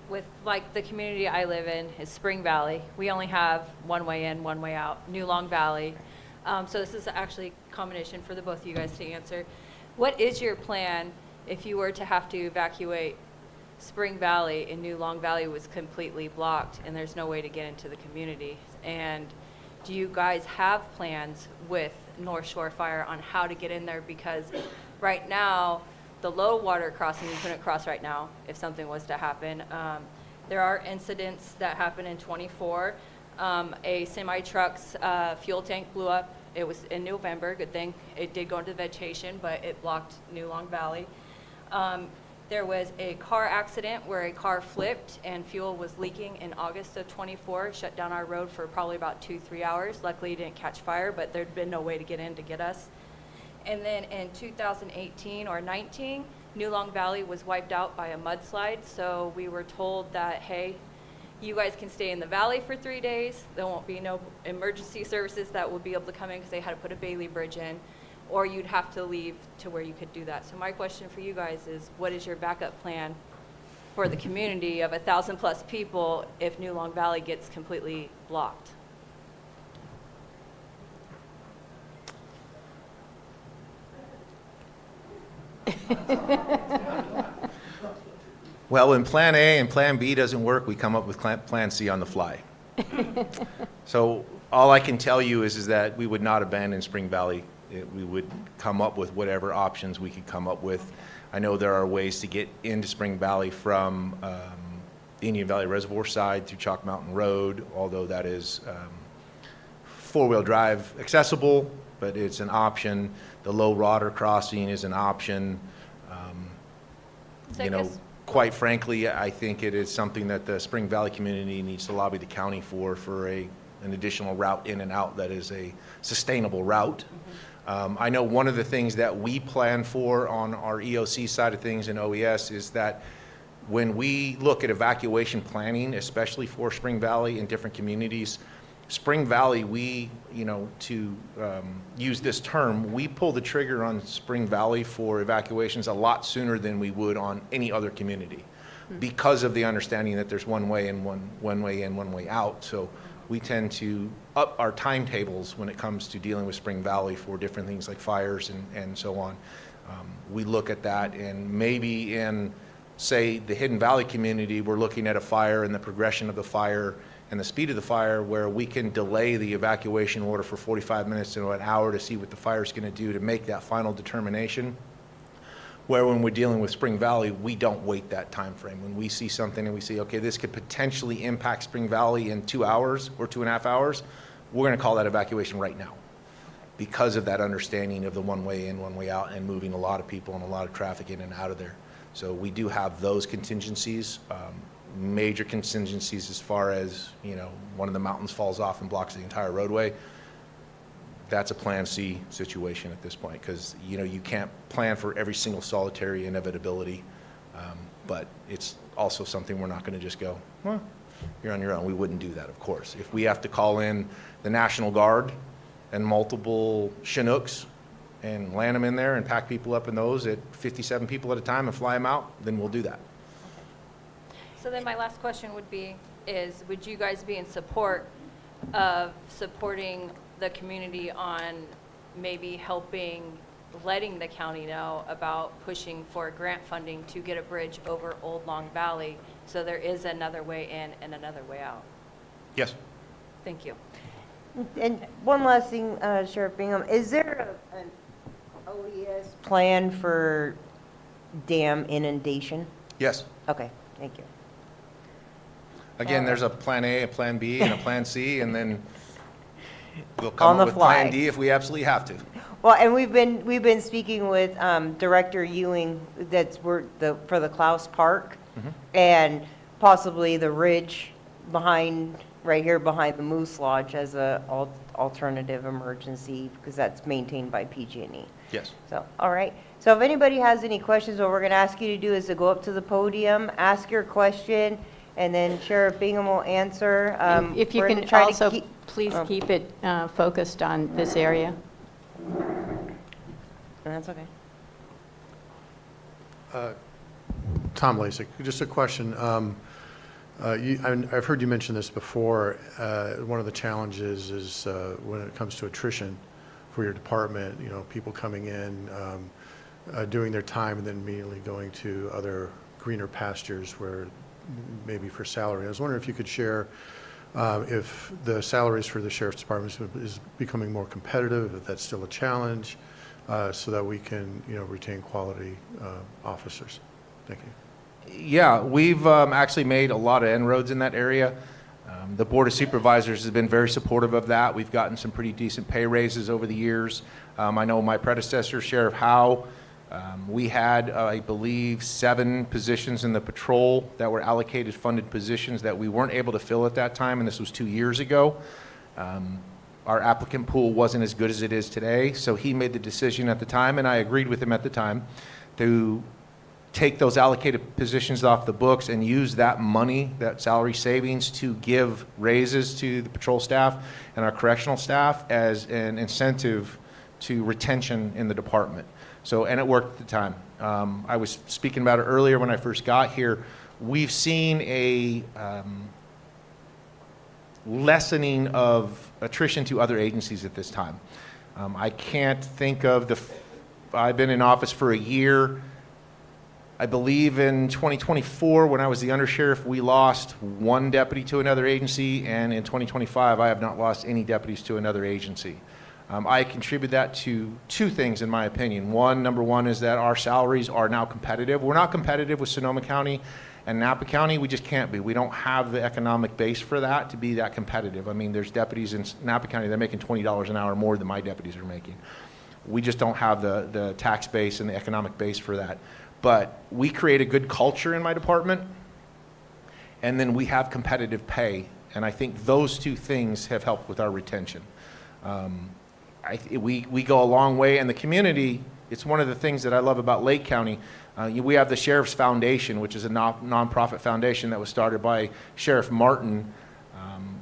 with, like, the community I live in is Spring Valley. We only have one way in, one way out, New Long Valley. So this is actually a combination for the both of you guys to answer. What is your plan if you were to have to evacuate Spring Valley and New Long Valley was completely blocked and there's no way to get into the community? And do you guys have plans with North Shore Fire on how to get in there? Because right now, the low water crossing, you couldn't cross right now if something was to happen. There are incidents that happen in '24. A semi-truck's fuel tank blew up. It was in November, good thing. It did go into vegetation, but it blocked New Long Valley. There was a car accident where a car flipped and fuel was leaking in August of '24, shut down our road for probably about 2-3 hours. Luckily, it didn't catch fire, but there'd been no way to get in to get us. And then in 2018 or 19, New Long Valley was wiped out by a mudslide, so we were told that, hey, you guys can stay in the valley for 3 days. There won't be no emergency services that will be able to come in because they had to put a Bailey Bridge in, or you'd have to leave to where you could do that. So my question for you guys is, what is your backup plan for the community of 1,000+ people if New Long Valley gets completely blocked? Well, when Plan A and Plan B doesn't work, we come up with Plan C on the fly. So all I can tell you is that we would not abandon Spring Valley. We would come up with whatever options we could come up with. I know there are ways to get into Spring Valley from the Indian Valley Reservoir side through Chalk Mountain Road, although that is four-wheel drive accessible, but it's an option. The low water crossing is an option. So I You know, guess- quite frankly, I think it is something that the Spring Valley community needs to lobby the county for an additional route in and out that is a sustainable route. I know one of the things that we plan for on our EOC side of things in OES is that when we look at evacuation planning, especially for Spring Valley and different communities, Spring Valley, we, to use this term, we pull the trigger on Spring Valley for evacuations a lot sooner than we would on any other community because of the understanding that there's one way in, one way in, one way out. So we tend to up our timetables when it comes to dealing with Spring Valley for different things like fires and so on. We look at that, and maybe in, say, the Hidden Valley community, we're looking at a fire and the progression of the fire and the speed of the fire, where we can delay the evacuation order for 45 minutes to an hour to see what the fire is going to do to make that final determination. Where when we're dealing with Spring Valley, we don't wait that time frame. When we see something and we see, okay, this could potentially impact Spring Valley in 2 hours or 2.5 hours, we're going to call that evacuation right now, because of that understanding of the one way in, one way out, and moving a lot of people and a lot of traffic in and out of there. So we do have those contingencies, major contingencies as far as, you know, one of the mountains falls off and blocks the entire roadway. That's a Plan C situation at this point, because, you know, you can't plan for every single solitary inevitability, but it's also something we're not going to just go, well, you're on your own. We wouldn't do that, of course. If we have to call in the National Guard and multiple Chinooks and land them in there and pack people up in those at 57 people at a time and fly them out, then we'll do that. So then my last question would be, would you guys be in support of supporting the community on maybe letting the county know about pushing for grant funding to get a bridge over Old Long Valley, so there is another way in and another way out? Yes. Thank you. And one last thing, Sheriff Bingham, is there an OES plan for dam inundation? Yes. Okay, thank you. Again, there's a Plan A, a Plan B, and a Plan C, and then we'll On come the up with fly. Plan D if we absolutely have to. Well, and we've been speaking with Director Ewing, for the Klaus Park, and possibly the ridge right here behind the Moose Lodge as a alternative emergency, because that's maintained by PG&E. Yes. So, all right. So if anybody has any questions, what we're going to ask you to do is to go up to the podium, ask your question, and then Sheriff Bingham will answer. If you We're gonna can try to also, keep- please oh. keep it focused on this area. That's okay. Tom Lasik, just a question. I've heard you mention this before. One of the challenges is when it comes to attrition for your department, you know, people coming in, doing their time and then immediately going to other greener pastures where maybe for salary. I was wondering if you could share if the salaries for the sheriff's department is becoming more competitive, if that's still a challenge, so that we can, you know, retain quality officers. Thank you. Yeah, we've actually made a lot of inroads in that area. The Board of Supervisors has been very supportive of that. We've gotten some pretty decent pay raises over the years. I know my predecessor, Sheriff Howe, we had, I believe, 7 positions in the patrol that were allocated funded positions that we weren't able to fill at that time, and this was 2 years ago. Our applicant pool wasn't as good as it is today, so he made the decision at the time, and I agreed with him at the time, to take those allocated positions off the books and use that money, that salary savings, to give raises to the patrol staff and our correctional staff as an incentive to retention in the department. So, and it worked at the time. I was speaking about it earlier when I first got here. We've seen a lessening of attrition to other agencies at this time. I can't think of I've been in office for a year. I believe in 2024, when I was the undersheriff, we lost 1 deputy to another agency, and in 2025, I have not lost any deputies to another agency. I contribute that to 2 things, in my opinion. Number one is that our salaries are now competitive. We're not competitive with Sonoma County and Napa County. We just can't be. We don't have the economic base for that to be that competitive. I mean, there's deputies in Napa County that are making $20 an hour more than my deputies are making. We just don't have the tax base and the economic base for that. But we create a good culture in my department, and then we have competitive pay. And I think those 2 things have helped with our retention. We go a long way, and the community, it's one of the things that I love about Lake County. We have the Sheriff's Foundation, which is a nonprofit foundation that was started by Sheriff Martin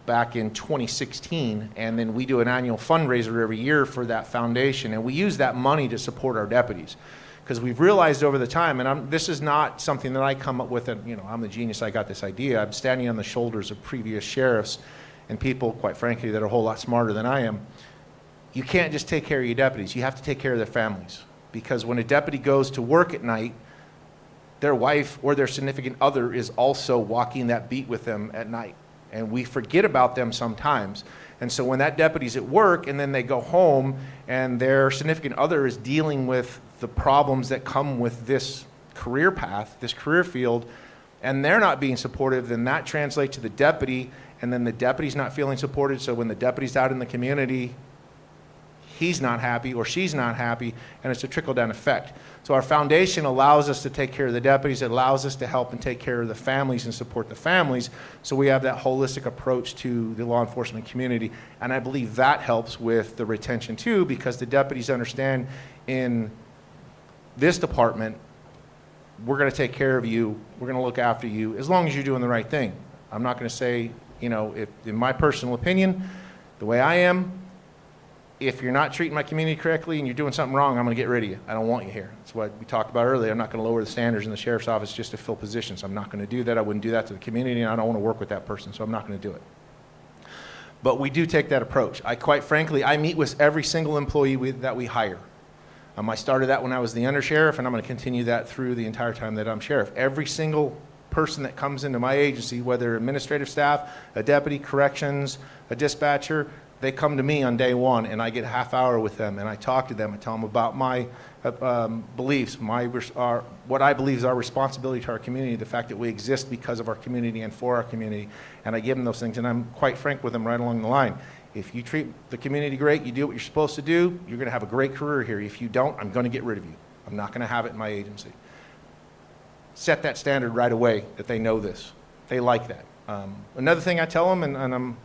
back in 2016, and then we do an annual fundraiser every year for that foundation, and we use that money to support our deputies. Because we've realized over the time, and this is not something that I come up with, and, you know, I'm the genius, I got this idea. I'm standing on the shoulders of previous sheriffs and people, quite frankly, that are a whole lot smarter than I am. You can't just take care of your deputies. You have to take care of their families. Because when a deputy goes to work at night, their wife or their significant other is also walking that beat with them at night. and we forget about them sometimes. And so when that deputy's at work and then they go home and their significant other is dealing with the problems that come with this career path, this career field, and they're not being supportive, then that translates to the deputy, and then the deputy's not feeling supported. So when the deputy's out in the community, he's not happy or she's not happy, and it's a trickle-down effect. So our foundation allows us to take care of the deputies. It allows us to help and take care of the families and support the families. So we have that holistic approach to the law enforcement community. And I believe that helps with the retention too, because the deputies understand in this department, we're going to take care of you. We're going to look after you as long as you're doing the right thing. I'm not going to say, you know, if, in my personal opinion, the way I am, if you're not treating my community correctly and you're doing something wrong, I'm going to get rid of you. I don't want you here. That's what we talked about earlier. I'm not going to lower the standards in the sheriff's office just to fill positions. I'm not going to do that. I wouldn't do that to the community, and I don't want to work with that person, so I'm not going to do it. But we do take that approach. Quite frankly, I meet with every single employee that we hire. I started that when I was the undersheriff, and I'm going to continue that through the entire time that I'm sheriff. Every single person that comes into my agency, whether administrative staff, a deputy, corrections, a dispatcher, they come to me on day one, and I get a half hour with them, and I talk to them. I tell them about my beliefs, what I believe is our responsibility to our community, the fact that we exist because of our community and for our community, and I give them those things, and I'm quite frank with them right along the line. If you treat the community great, you do what you're supposed to do, you're going to have a great career here. If you don't, I'm going to get rid of you. I'm not going to have it in my agency. Set that standard right away that they know this. They like that. Another thing I tell them, and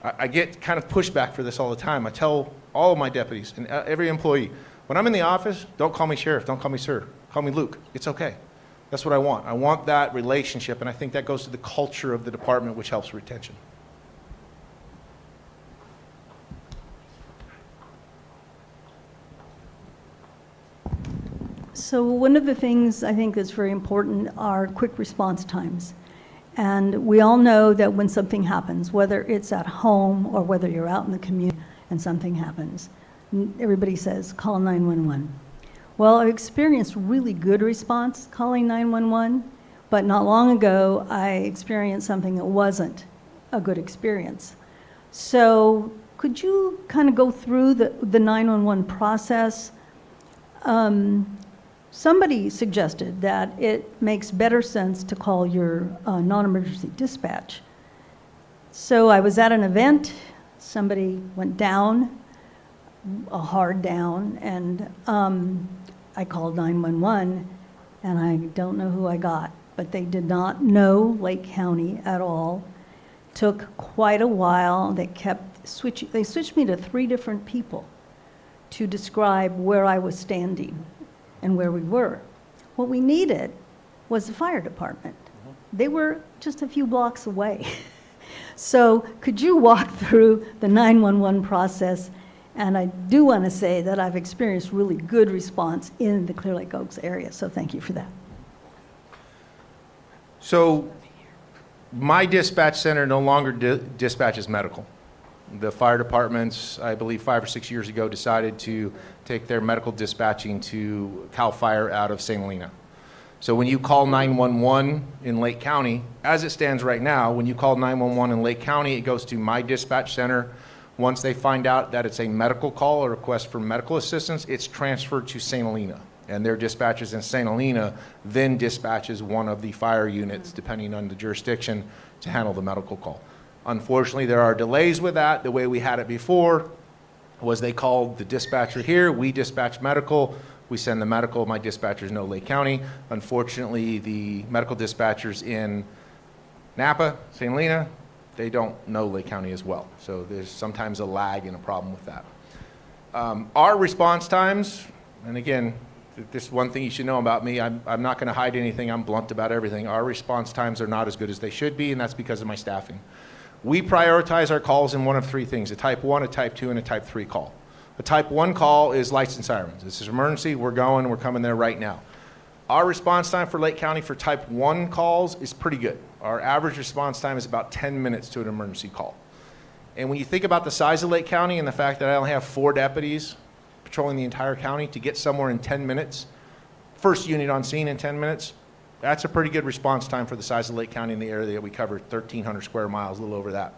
I get kind of pushback for this all the time. I tell all of my deputies and every employee, when I'm in the office, don't call me sheriff, don't call me sir, call me Luke. It's okay. That's what I want. I want that relationship, and I think that goes to the culture of the department, which helps retention. So one of the things I think that's very important are quick response times. And we all know that when something happens, whether it's at home or whether you're out in the community and something happens, everybody says, call 911. Well, I've experienced really good response calling 911, but not long ago, I experienced something that wasn't a good experience. So could you kind of go through the 911 process? Somebody suggested that it makes better sense to call your non-emergency dispatch. So I was at an event, somebody went down, a hard down, and I called 911, and I don't know who I got, but they did not know Lake County at all. Took quite a while. They switched me to 3 different people to describe where I was standing and where we were. What we needed was the fire department. They were just a few blocks away. So could you walk through the 911 process? And I do want to say that I've experienced really good response in the Clear Lake Oaks area, so thank you for that. So my dispatch center no longer dispatches medical. The fire departments, I believe 5 or 6 years ago, decided to take their medical dispatching to CAL FIRE out of St. Helena. So when you call 911 in Lake County, as it stands right now, when you call 911 in Lake County, it goes to my dispatch center. Once they find out that it's a medical call, a request for medical assistance, it's transferred to St. Helena. And their dispatchers in St. Helena then dispatches one of the fire units, depending on the jurisdiction, to handle the medical call. Unfortunately, there are delays with that. The way we had it before was they called the dispatcher here, we dispatch medical, we send the medical, my dispatchers know Lake County. Unfortunately, the medical dispatchers in Napa, St. Helena, they don't know Lake County as well. So there's sometimes a lag and a problem with that. Our response times, and again, this is one thing you should know about me, I'm not going to hide anything, I'm blunt about everything. Our response times are not as good as they should be, and that's because of my staffing. We prioritize our calls in one of 3 things, a type 1, a type 2, and a type 3 call. A type 1 call is lights and sirens. This is emergency, we're coming there right now. Our response time for Lake County for type 1 calls is pretty good. Our average response time is about 10 minutes to an emergency call. And when you think about the size of Lake County and the fact that I only have 4 deputies patrolling the entire county, to get somewhere in 10 minutes, first unit on scene in 10 minutes, That's a pretty good response time for the size of Lake County in the area that we cover, 1,300 square miles, a little over that.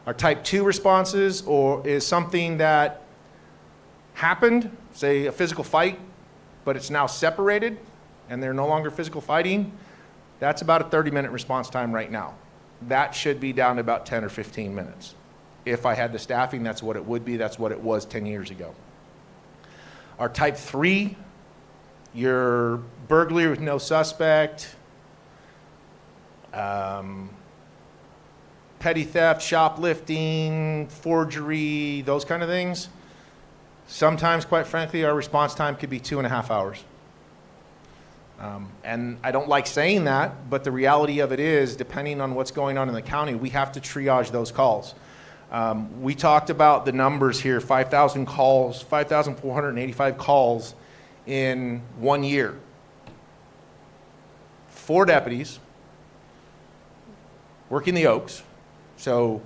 Our type 2 responses is something that happened, say a physical fight, but it's now separated and they're no longer physical fighting. That's about a 30-minute response time right now. That should be down to about 10 or 15 minutes. If I had the staffing, that's what it would be. That's what it was 10 years ago. Our type 3, your burglary with no suspect, petty theft, shoplifting, forgery, those kind of things. Sometimes, quite frankly, our response time could be 2.5 hours. And I don't like saying that, but the reality of it is, depending on what's going on in the county, we have to triage those calls. We talked about the numbers here, 5,000 calls, 5,485 calls in 1 year. 4 deputies working the Oaks. So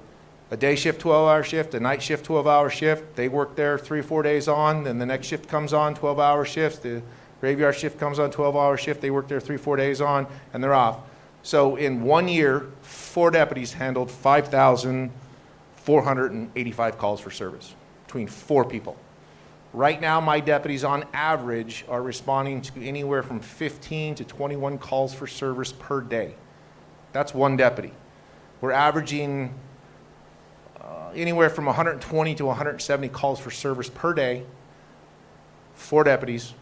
a day shift, 12-hour shift, a night shift, 12-hour shift. They work there 3 or 4 days on, then the next shift comes on, 12-hour shifts. The graveyard shift comes on, 12-hour shift. They work there 3 or 4 days on, and they're off. So in 1 year, 4 deputies handled 5,485 calls for service between 4 people. Right now, my deputies on average are responding to anywhere from 15 to 21 calls for service per day. That's 1 deputy. We're averaging anywhere from 120 to 170 calls for service per day, 4 deputies,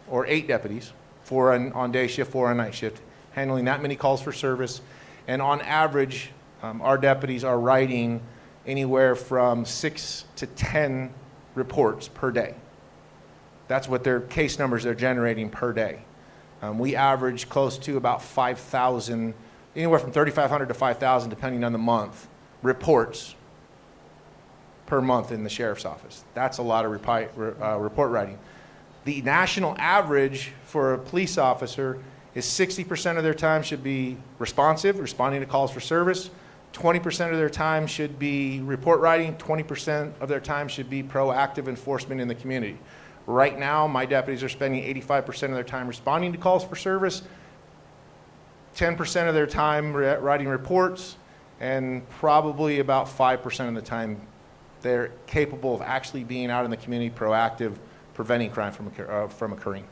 or 8 deputies, 4 on day shift, 4 on night shift, handling that many calls for service. And on average, our deputies are writing anywhere from 6 to 10 reports per day. That's what their case numbers they're generating per day. We average close to about 5,000, anywhere from 3,500 to 5,000, depending on the month, reports per month in the sheriff's office. That's a lot of report writing. The national average for a police officer is 60% of their time should be responsive, responding to calls for service. 20% of their time should be report writing. 20% of their time should be proactive enforcement in the community. Right now, my deputies are spending 85% of their time responding to calls for service, 10% of their time writing reports, and probably about 5% of the time they're capable of actually being out in the community, proactive, preventing crime from occurring.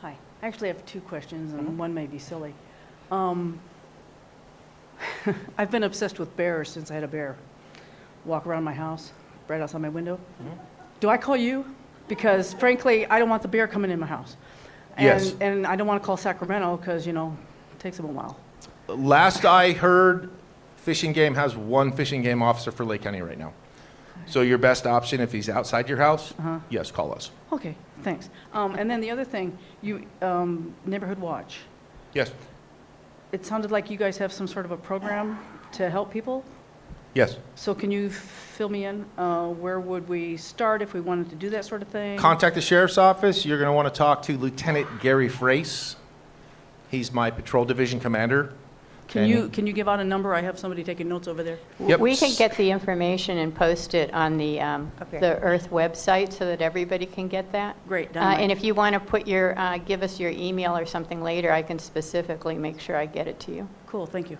Hi. I actually have 2 questions, and one may be silly. I've been obsessed with bears since I had a bear walk around my house, right outside my window. Do I call you? Because frankly, I don't want the bear coming in my house. Yes. And I don't want to call Sacramento because, you know, it takes them a while. Last I heard, Fish and Game has 1 Fish and Game officer for Lake County right now. So your best option, if he's outside your house, yes, call us. Okay, thanks. And then the other thing, you Neighborhood Watch. Yes. It sounded like you guys have some sort of a program to help people. Yes. So can you fill me in? Where would we start if we wanted to do that sort of thing? Contact the sheriff's office. You're going to want to talk to Lieutenant Gary Frace. He's my patrol division commander. Can you give out a number? I have somebody taking notes over there. Yep. We can get the information and post it on the Earth website so that everybody can get that. Great. And if you want to put give us your email or something later, I can specifically make sure I get it to you. Cool, thank you.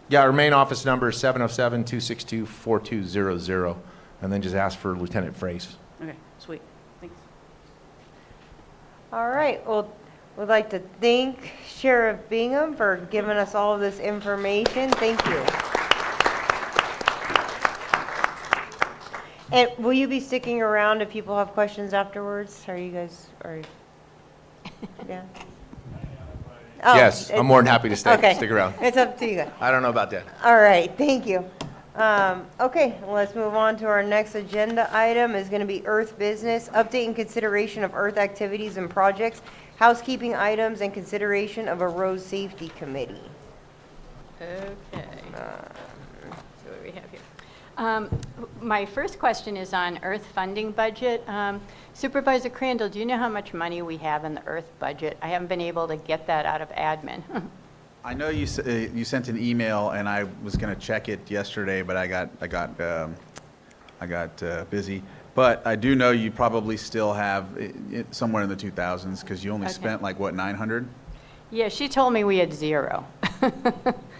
Yeah, our main office number is 707-262-4200, and then just ask for Lieutenant Frace. Okay, sweet. Thanks. All right, well, we'd like to thank Sheriff Bingham for giving us all of this information. Thank you. And will you be sticking around if people have questions afterwards? Are you guys, yeah? Oh, Yes, I'm more than happy to stick around. It's up to you guys. I don't know about that. All right, thank you. Okay, let's move on to our next agenda item is going to be Earth Business, update and consideration of Earth activities and projects, housekeeping items, and consideration of a road safety committee. Okay. So what do we have here? My first question is on Earth funding budget. Supervisor Crandall, do you know how much money we have in the Earth budget? I haven't been able to get that out of admin. I know you you sent an email, and I was going to check it yesterday, but I got busy. But I do know you probably still have it somewhere in the 2000s, because you only Okay. spent like, what, 900? Yeah, she told me we had 0.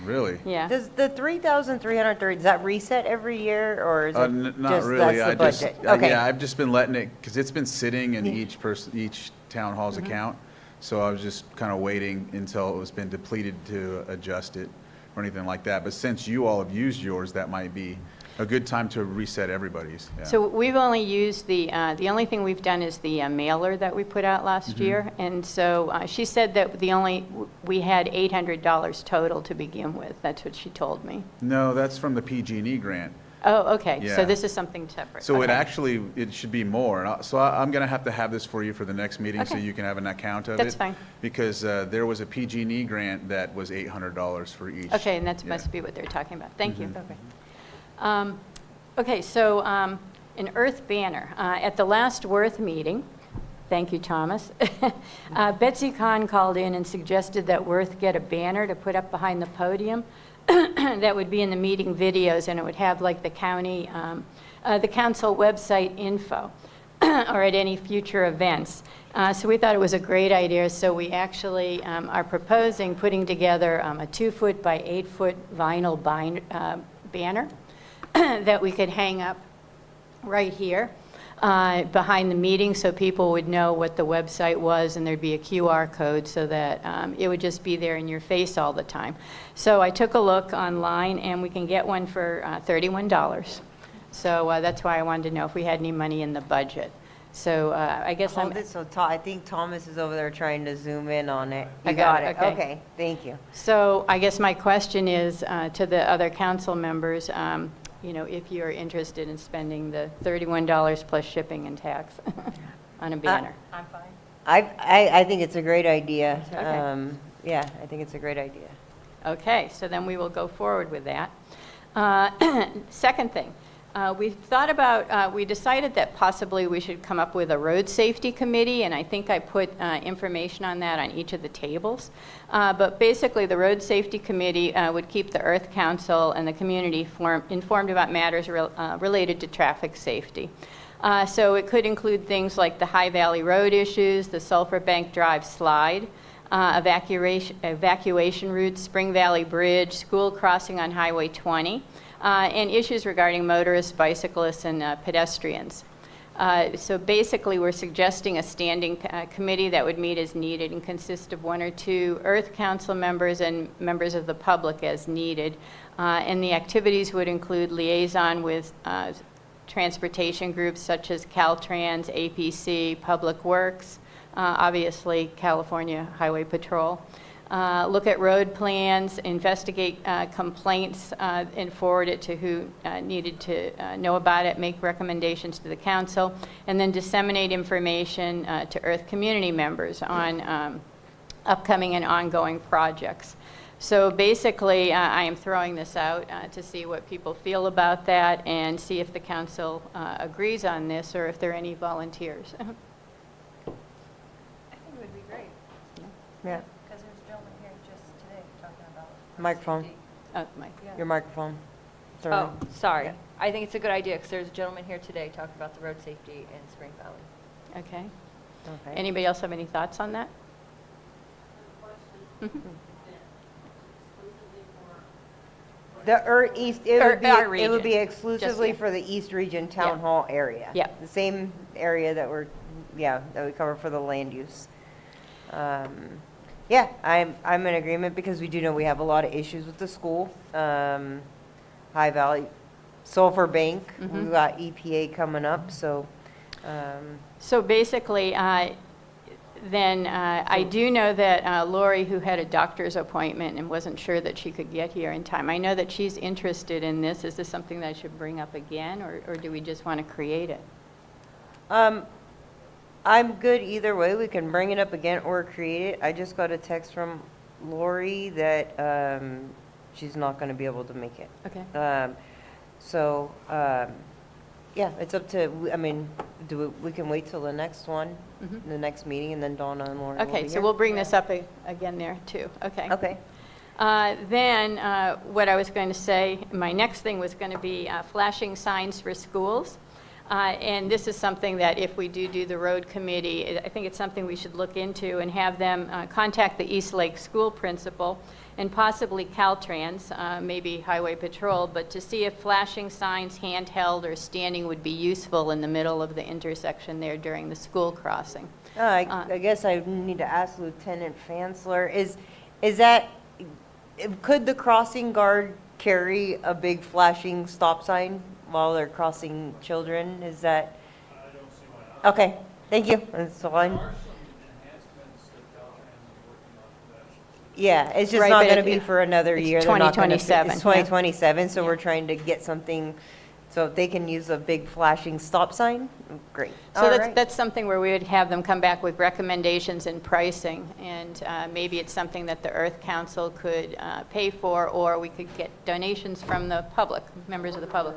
Really? Yeah. Does the 3,330, does that reset every year, or is it Not just really. that's I the just, budget? Okay. yeah, I've just been letting it, because it's been sitting in Yeah. each town hall's account. So I was just kind of waiting until it was been depleted to adjust it or anything like that. But since you all have used yours, that might be a good time to reset everybody's. Yeah. So we've only used the only thing we've done is the mailer that we put out last year. And so she said that we had $800 total to begin with. That's what she told me. No, that's from the PG&E grant. Oh, okay. Yeah. So this is something separate. So Okay. it should be more. So I'm going to have this for you for the next meeting, so Okay. you can have an account of it. That's fine. Because there was a PG&E grant that was $800 for each. Okay, and that Yeah. must be what they're talking about. Thank you. Okay, so an Earth banner. At the last Worth meeting, thank you, Thomas, Betsy Kahn called in and suggested that Worth get a banner to put up behind the podium that would be in the meeting videos, and it would have like the council website info or at any future events. So we thought it was a great idea, so we actually are proposing putting together a 2-foot by 8-foot vinyl banner that we could hang up right here behind the meeting, so people would know what the website was, and there'd be a QR code so that it would just be there in your face all the time. So I took a look online, and we can get one for $31. So that's why I wanted to know if we had any money in the budget. So I guess Hold it, so I think Thomas is over there trying to zoom in on it. You I got got it, it, okay. okay, thank you. So I guess my question is to the other council members, if you're interested in spending the $31 plus shipping and tax on a banner. I'm fine. I think it's a great idea. Okay. Yeah, I think it's a great idea. Okay, so then we will go forward with that. Second thing, we decided that possibly we should come up with a road safety committee, and I think I put information on that on each of the tables. But basically, the road safety committee would keep the Earth Council and the community informed about matters related to traffic safety. So it could include things like the High Valley Road issues, the Sulphur Bank Drive slide, evacuation routes, Spring Valley Bridge, school crossing on Highway 20, and issues regarding motorists, bicyclists, and pedestrians. So basically, we're suggesting a standing committee that would meet as needed and consist of 1 or 2 Earth Council members and members of the public as needed. And the activities would include liaison with transportation groups such as Caltrans, APC, Public Works, obviously California Highway Patrol. Look at road plans, investigate complaints, and forward it to who needed to know about it, make recommendations to the council, and then disseminate information to Earth community members on upcoming and ongoing projects. So basically, I am throwing this out to see what people feel about that and see if the council agrees on this or if there are any volunteers. I think it would be great, Yeah, because there's a gentleman here just today talking about. microphone, Oh, Mike. your microphone. Sorry. Oh, sorry. Yeah. I think it's a good idea, because there's a gentleman here today talking about the road safety in Spring Valley. Okay. Okay. Anybody else have any thoughts on that? Mhm. The East, it Or would be, our it would be region. exclusively Just, yeah. for the East Region Town Yeah. Hall area. Yeah. The same area that that we cover for the land use. Yeah, I'm in agreement because we do know we have a lot of issues with the school. High Valley, Sulphur Bank, we've got EPA coming up, so, So basically, then I do know that Lori, who had a doctor's appointment and wasn't sure that she could get here in time, I know that she's interested in this. Is this something that I should bring up again, or do we just want to create it? I'm good either way. We can bring it up again or create it. I just got a text from Lori that she's not going to be able to make it. Okay. So, yeah, it's up to, I mean, we can wait till the next one, the next meeting, and then Donna and Lori will be Okay, so here. we'll bring this up again there, too. Okay. Okay. Then, what I was going to say, my next thing was going to be flashing signs for schools. And this is something that if we do the road committee, I think it's something we should look into and have them contact the East Lake School principal and possibly Caltrans, maybe Highway Patrol, but to see if flashing signs, handheld or standing, would be useful in the middle of the intersection there during the school crossing. I guess I need to ask Lieutenant Fansler, is that, could the crossing guard carry a big flashing stop sign while they're crossing children? Is that? I don't see why not. Okay, thank you. That's fine. Yeah, it's just Right, not but going to be for another it's year. They're not gonna- 2027, It's yeah. 2027, so we're trying to get something, so if they can use a big flashing stop sign, great. So All that's, right. that's something where we would have them come back with recommendations and pricing, and maybe it's something that the Earth Council could pay for, or we could get donations from the public, members of the public.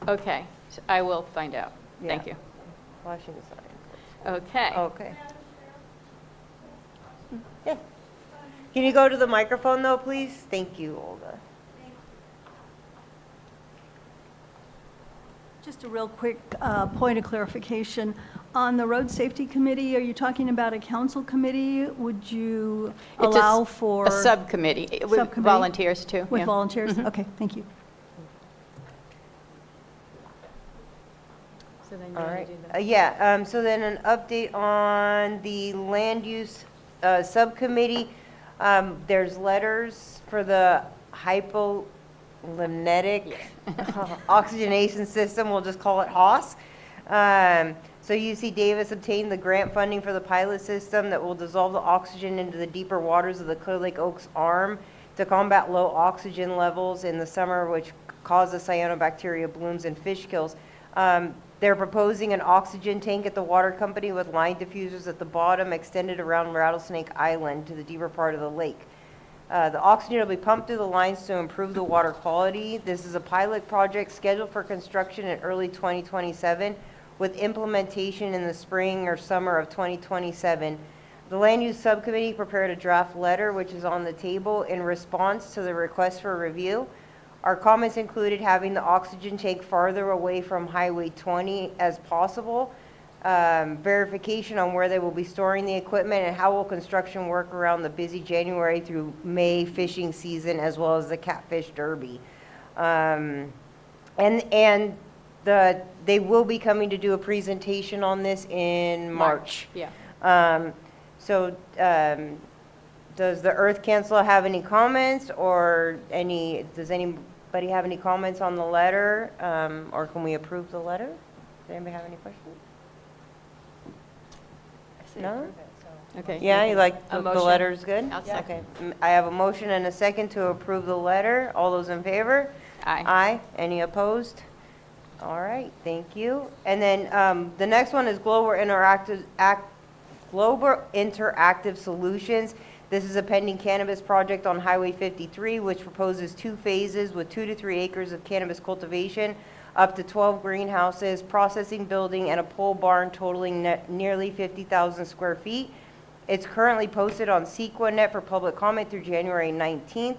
Okay, so I will find out. Thank Yeah. you. Flashing sign. Okay. Okay. Yeah. Can you go to the microphone though, please? Thank you, Olga. Just a real quick point of clarification. On the Road Safety Committee, are you talking about a council committee? Would you It's a allow for? A subcommittee, with Subcommittee? volunteers too. With yeah. volunteers? Mhm. Okay, thank you. So then you All wanna right. do the- Yeah, so then an update on the land use subcommittee. There's letters for the hypolimnetic oxygenation system, we'll just call it HOS. So UC Davis obtained the grant funding for the pilot system that will dissolve the oxygen into the deeper waters of the Clear Lake Oaks Arm to combat low oxygen levels in the summer, which causes cyanobacteria blooms and fish kills. They're proposing an oxygen tank at the water company with line diffusers at the bottom extended around Rattlesnake Island to the deeper part of the lake. The oxygen will be pumped through the lines to improve the water quality. This is a pilot project scheduled for construction in early 2027 with implementation in the spring or summer of 2027. The Land Use Subcommittee prepared a draft letter which is on the table in response to the request for review. Our comments included having the oxygen tank farther away from Highway 20 as possible, verification on where they will be storing the equipment, and how will construction work around the busy January through May fishing season, as well as the Catfish Derby. They will be coming to do a presentation on this in March. Yeah. Does the Earth Council have any comments, or does anybody have any comments on the letter, or can we approve the letter? Does anybody have any questions? No? Okay. Yeah, you like A the motion? letter's good? I'll second. Okay. I have a motion and a second to approve the letter. All those in favor? Aye. Aye. Any opposed? All right, thank you. And then the next one is Global Interactive Solutions. This is a pending cannabis project on Highway 53, which proposes 2 phases with 2 to 3 acres of cannabis cultivation, up to 12 greenhouses, processing building, and a pole barn totaling nearly 50,000 square feet. It's currently posted on SequaNet for public comment through January 19th.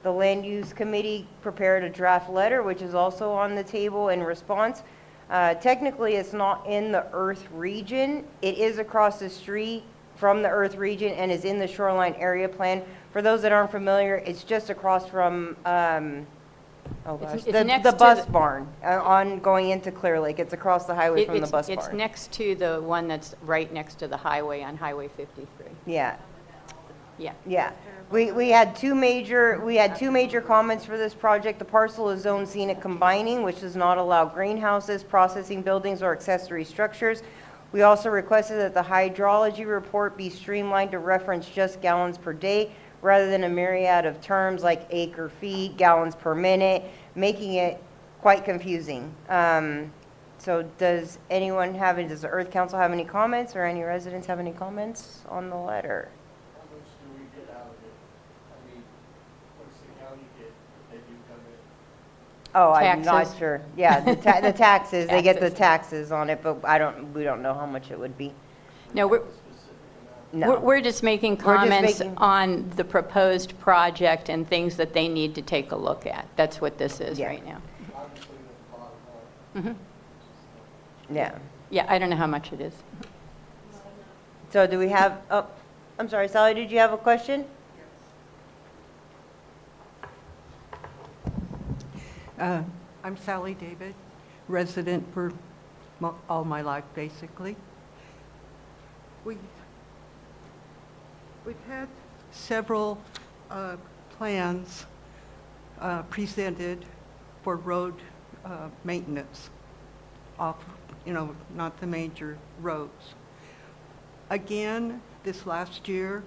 The Land Use Committee prepared a draft letter, which is also on the table in response. Technically, it's not in the Earth region. It is across the street from the Earth region and is in the shoreline area plan. For those that aren't familiar, it's just across from, It's the next the to bus the- barn on going into Clear Lake. It's across the highway from the bus barn. It's next to the one that's right next to the highway on Highway 53. Yeah. Yeah. Yeah, we had two major comments for this project. The parcel is zone scenic combining, which does not allow greenhouses, processing buildings, or accessory structures. We also requested that the hydrology report be streamlined to reference just gallons per day, rather than a myriad of terms like acre feet, gallons per minute, making it quite confusing. So does the Earth Council have any comments, or any residents have any comments on the letter? Oh, I'm not Taxes. sure. Yeah, the taxes, they get the Taxes. taxes on it, but we don't know how much it would be. No, we're, No. We're just making We're just comments making- on the proposed project and things that they need to take a look at. That's what this is Yeah. right now. Yeah. Yeah, I don't know how much it is. So do we have, oh, I'm sorry, Sally, did you have a question? I'm Sally David, resident for all my life, basically. We've had several plans presented for road maintenance off, not the major roads. Again, this last year,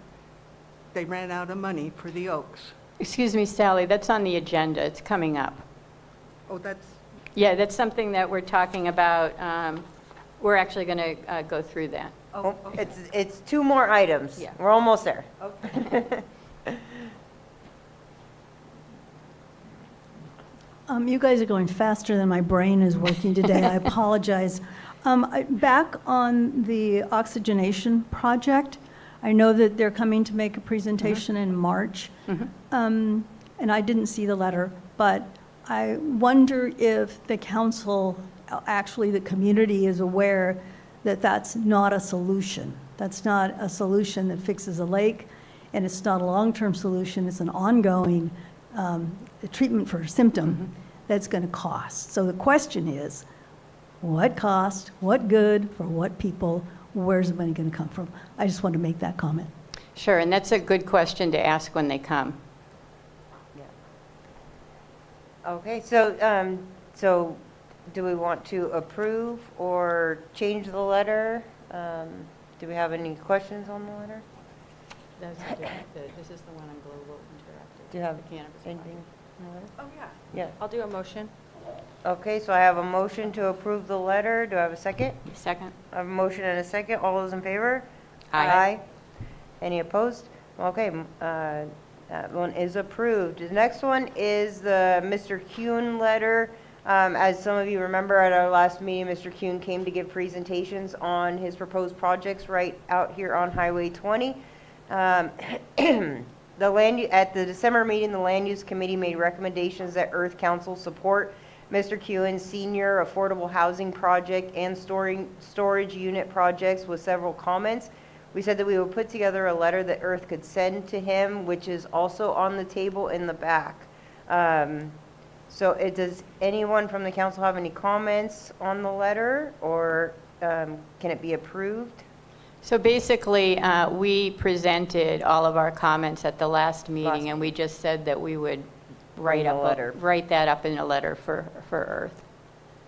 they ran out of money for the Oaks. Excuse me, Sally, that's on the agenda. It's coming up. Oh, that's, Yeah, that's something that we're talking about. We're actually going to go through that. oh, okay. It's 2 more items. Yeah. We're almost there. Okay. You guys are going faster than my brain is working today. I apologize. Back on the oxygenation project, I know that they're coming to make a presentation in March. And I didn't see the letter, but I wonder if the council, actually the community, is aware that that's not a solution. That's not a solution that fixes a lake, and it's not a long-term solution. It's an ongoing treatment for a symptom that's going to cost. So the question is, what cost, what good, for what people, where's the money going to come from? I just want to make that comment. Sure, and that's a good question to ask when they come. Okay, so do we want to approve or change the letter? Do we have any questions on the letter? This is the one on Global Interactive. Do you have The cannabis anything on the letter? Oh, yeah. Yeah. I'll do a motion. Okay, so I have a motion to approve the letter. Do I have a second? Second. I have a motion and a second. All those in favor? Aye. Any opposed? Okay, that one is approved. The next one is the Mr. Kuhn letter. As some of you remember, at our last meeting, Mr. Kuhn came to give presentations on his proposed projects right out here on Highway 20. At the December meeting, the Land Use Committee made recommendations that Earth Council support Mr. Kuhn's senior affordable housing project and storage unit projects with several comments. We said that we would put together a letter that Earth could send to him, which is also on the table in the back. Does anyone from the council have any comments on the letter, or can it be approved? So basically, we presented all of our comments at the last meeting, and we just said that we would write that up in a letter for Earth.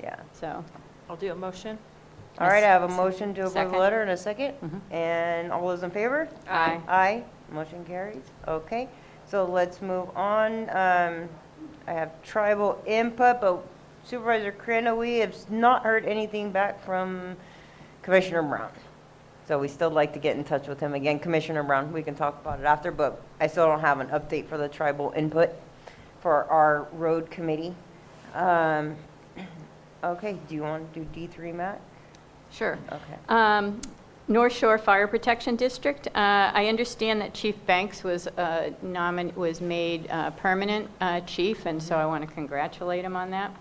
Yeah. So, I'll do a motion. All right, I have a motion to approve the Second. letter and a second. And all those in favor? Aye. Aye. Motion carries. Okay, so let's move on. I have tribal input, but Supervisor Crandall, we have not heard anything back from Commissioner Brown. So we still like to get in touch with him again. Commissioner Brown, we can talk about it after, but I still don't have an update for the tribal input for our road committee. Okay, do you want to do D3, Matt? Sure. Okay. North Shore Fire Protection District. I understand that Chief Banks was made permanent chief, and so I want to congratulate him on that.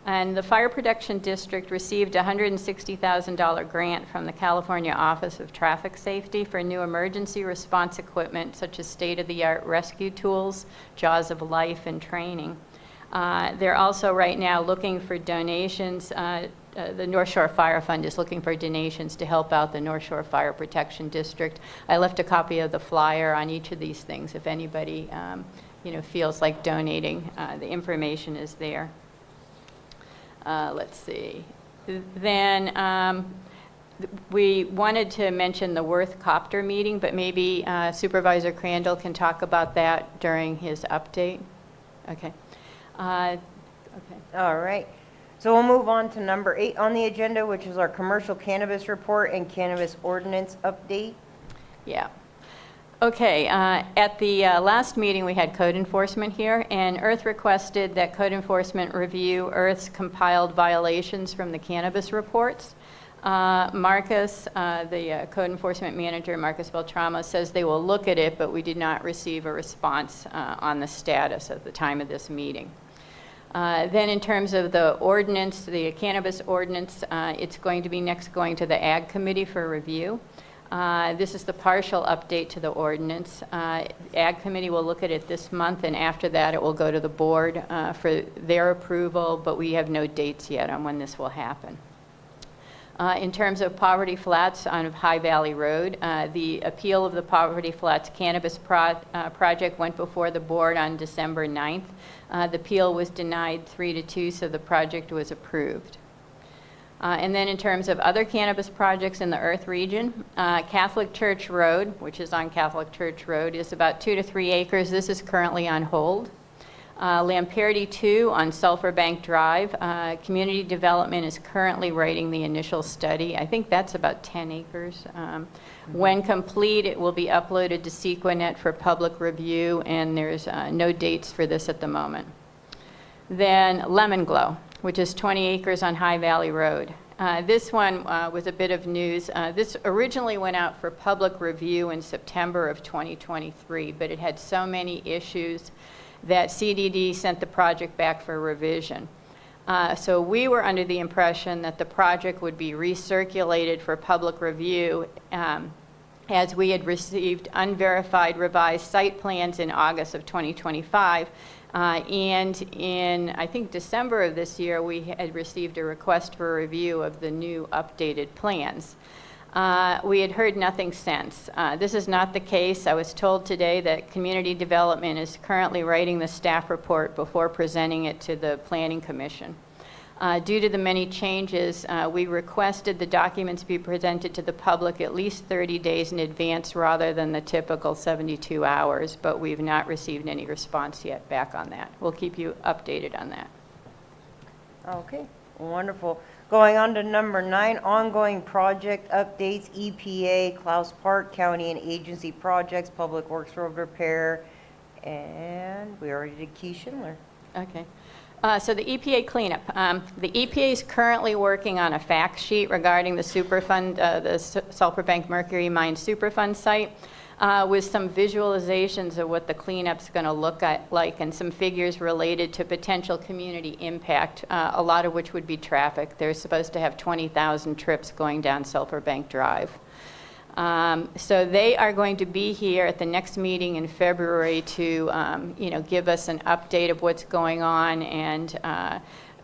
And the Fire Protection District received a $160,000 grant from the California Office of Traffic Safety for new emergency response equipment such as state-of-the-art rescue tools, Jaws of Life, and training. They're also right now looking for donations. The North Shore Fire Fund is looking for donations to help out the North Shore Fire Protection District. I left a copy of the flyer on each of these things if anybody feels like donating. The information is there. Let's see. Then we wanted to mention the Worth Copter meeting, but maybe Supervisor Crandall can talk about that during his update. Okay. Okay. All right. So we'll move on to number 8 on the agenda, which is our commercial cannabis report and cannabis ordinance update. Yeah. Okay, at the last meeting, we had code enforcement here, and Earth requested that code enforcement review Earth's compiled violations from the cannabis reports. Marcus, the code enforcement manager, Marcus Beltramo, says they will look at it, but we did not receive a response on the status at the time of this meeting. Then in terms of the ordinance, the cannabis ordinance, it's going to be next going to the Ag Committee for review. This is the partial update to the ordinance. Ag Committee will look at it this month, and after that it will go to the board for their approval, but we have no dates yet on when this will happen. In terms of Poverty Flats on High Valley Road, the appeal of the Poverty Flats cannabis project went before the board on December 9th. The appeal was denied 3-2, so the project was approved. And then in terms of other cannabis projects in the Earth region, Catholic Church Road, which is on Catholic Church Road, is about 2 to 3 acres. This is currently on hold. Lamperti 2 on Sulphur Bank Drive. Community Development is currently writing the initial study. I think that's about 10 acres. When complete, it will be uploaded to Sequanet for public review, and there's no dates for this at the moment. Then Lemon Glow, which is 20 acres on High Valley Road. This one was a bit of news. This originally went out for public review in September of 2023, but it had so many issues that CDD sent the project back for revision. So we were under the impression that the project would be recirculated for public review as we had received unverified revised site plans in August of 2025. And in, I think, December of this year, we had received a request for review of the new updated plans. We had heard nothing since. This is not the case. I was told today that Community Development is currently writing the staff report before presenting it to the Planning Commission. Due to the many changes, we requested the documents be presented to the public at least 30 days in advance rather than the typical 72 hours, but we've not received any response yet back on that. We'll keep you updated on that. Okay, wonderful. Going on to number 9, ongoing project updates, EPA, Klaus Park County and agency projects, Public Works Road Repair, and we already did Key Schindler. Okay. So the EPA cleanup. The EPA is currently working on a fact sheet regarding the Superfund, the Sulphur Bank Mercury Mine Superfund site, with some visualizations of what the cleanup's going to look like and some figures related to potential community impact, a lot of which would be traffic. They're supposed to have 20,000 trips going down Sulphur Bank Drive. So they are going to be here at the next meeting in February to, give us an update of what's going on. And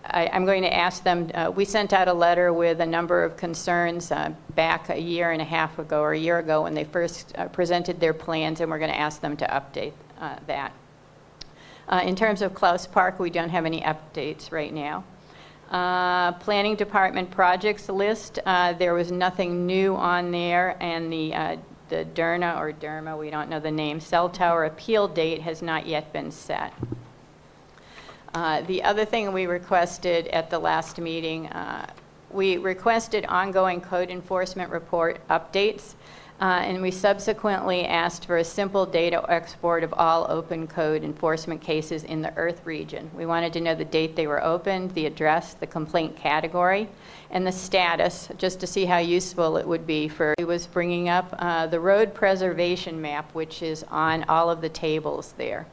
I'm going to ask them, we sent out a letter with a number of concerns back a year and a half ago or a year ago when they first presented their plans, and we're going to ask them to update that. In terms of Klaus Park, we don't have any updates right now. Planning Department projects list, there was nothing new on there, and the DERNA or DERMA, we don't know the name, cell tower appeal date has not yet been set. The other thing we requested at the last meeting, we requested ongoing code enforcement report updates, and we subsequently asked for a simple data export of all open code enforcement cases in the Earth region. We wanted to know the date they were opened, the address, the complaint category, and the status, just to see how useful it would be for. He was bringing up the road preservation map, which is on all of the tables there.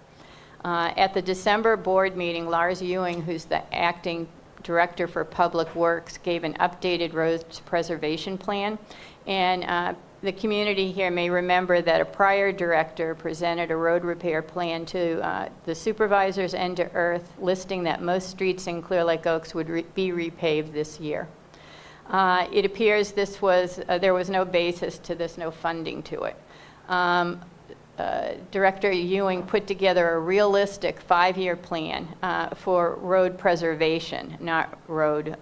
At the December board meeting, Lars Ewing, who's the acting director for Public Works, gave an updated road preservation plan, and the community here may remember that a prior director presented a road repair plan to the supervisors and to Earth, listing that most streets in Clear Lake Oaks would be repaved this year. It appears this was, there was no basis to this, no funding to it. Director Ewing put together a realistic 5-year plan for road preservation, not road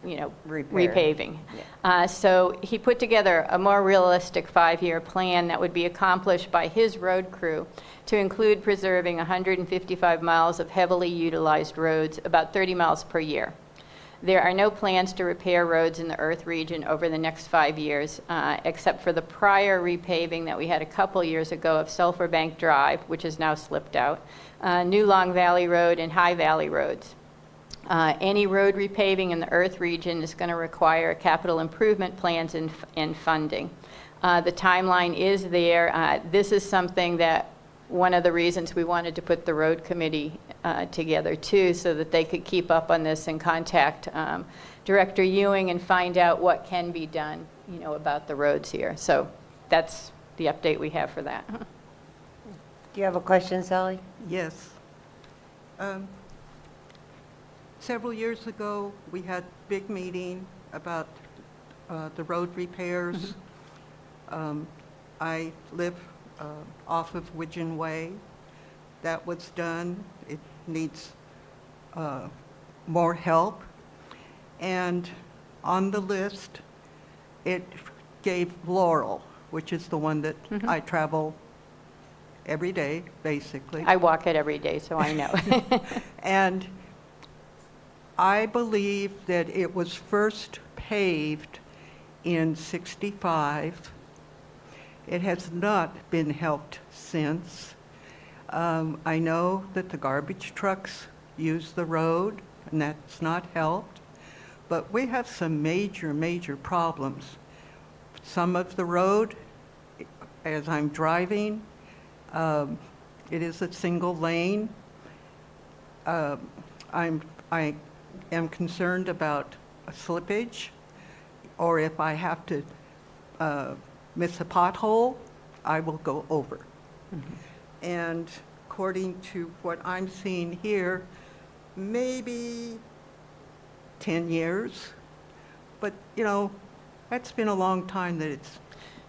repaving. Yeah. So he put together a more realistic 5-year plan that would be accomplished by his road crew to include preserving 155 miles of heavily utilized roads, about 30 miles per year. There are no plans to repair roads in the Earth region over the next 5 years, except for the prior repaving that we had a couple years ago of Sulphur Bank Drive, which has now slipped out, New Long Valley Road, and High Valley Roads. Any road repaving in the earth region is going to require capital improvement plans and funding. The timeline is there. This is something that one of the reasons we wanted to put the road committee together too, so that they could keep up on this and contact Director Ewing and find out what can be done, you know, about the roads here. So that's the update we have for that. Do you have a question, Sally? Yes. Several years ago, we had a big meeting about the road repairs. I live off of Widgeon Way. That was done. It needs more help. And on the list, it gave Laurel, which is the one that I travel every day, basically. I walk it every day, so I know. And I believe that it was first paved in '65. It has not been helped since. I know that the garbage trucks use the road, and that's not helped. But we have some major, major problems. Some of the road, as I'm driving, it is a single lane. I am concerned about a slippage, or if I have to miss a pothole, I will go over. And according to what I'm seeing here, maybe 10 years. But, you know, that's been a long time that it's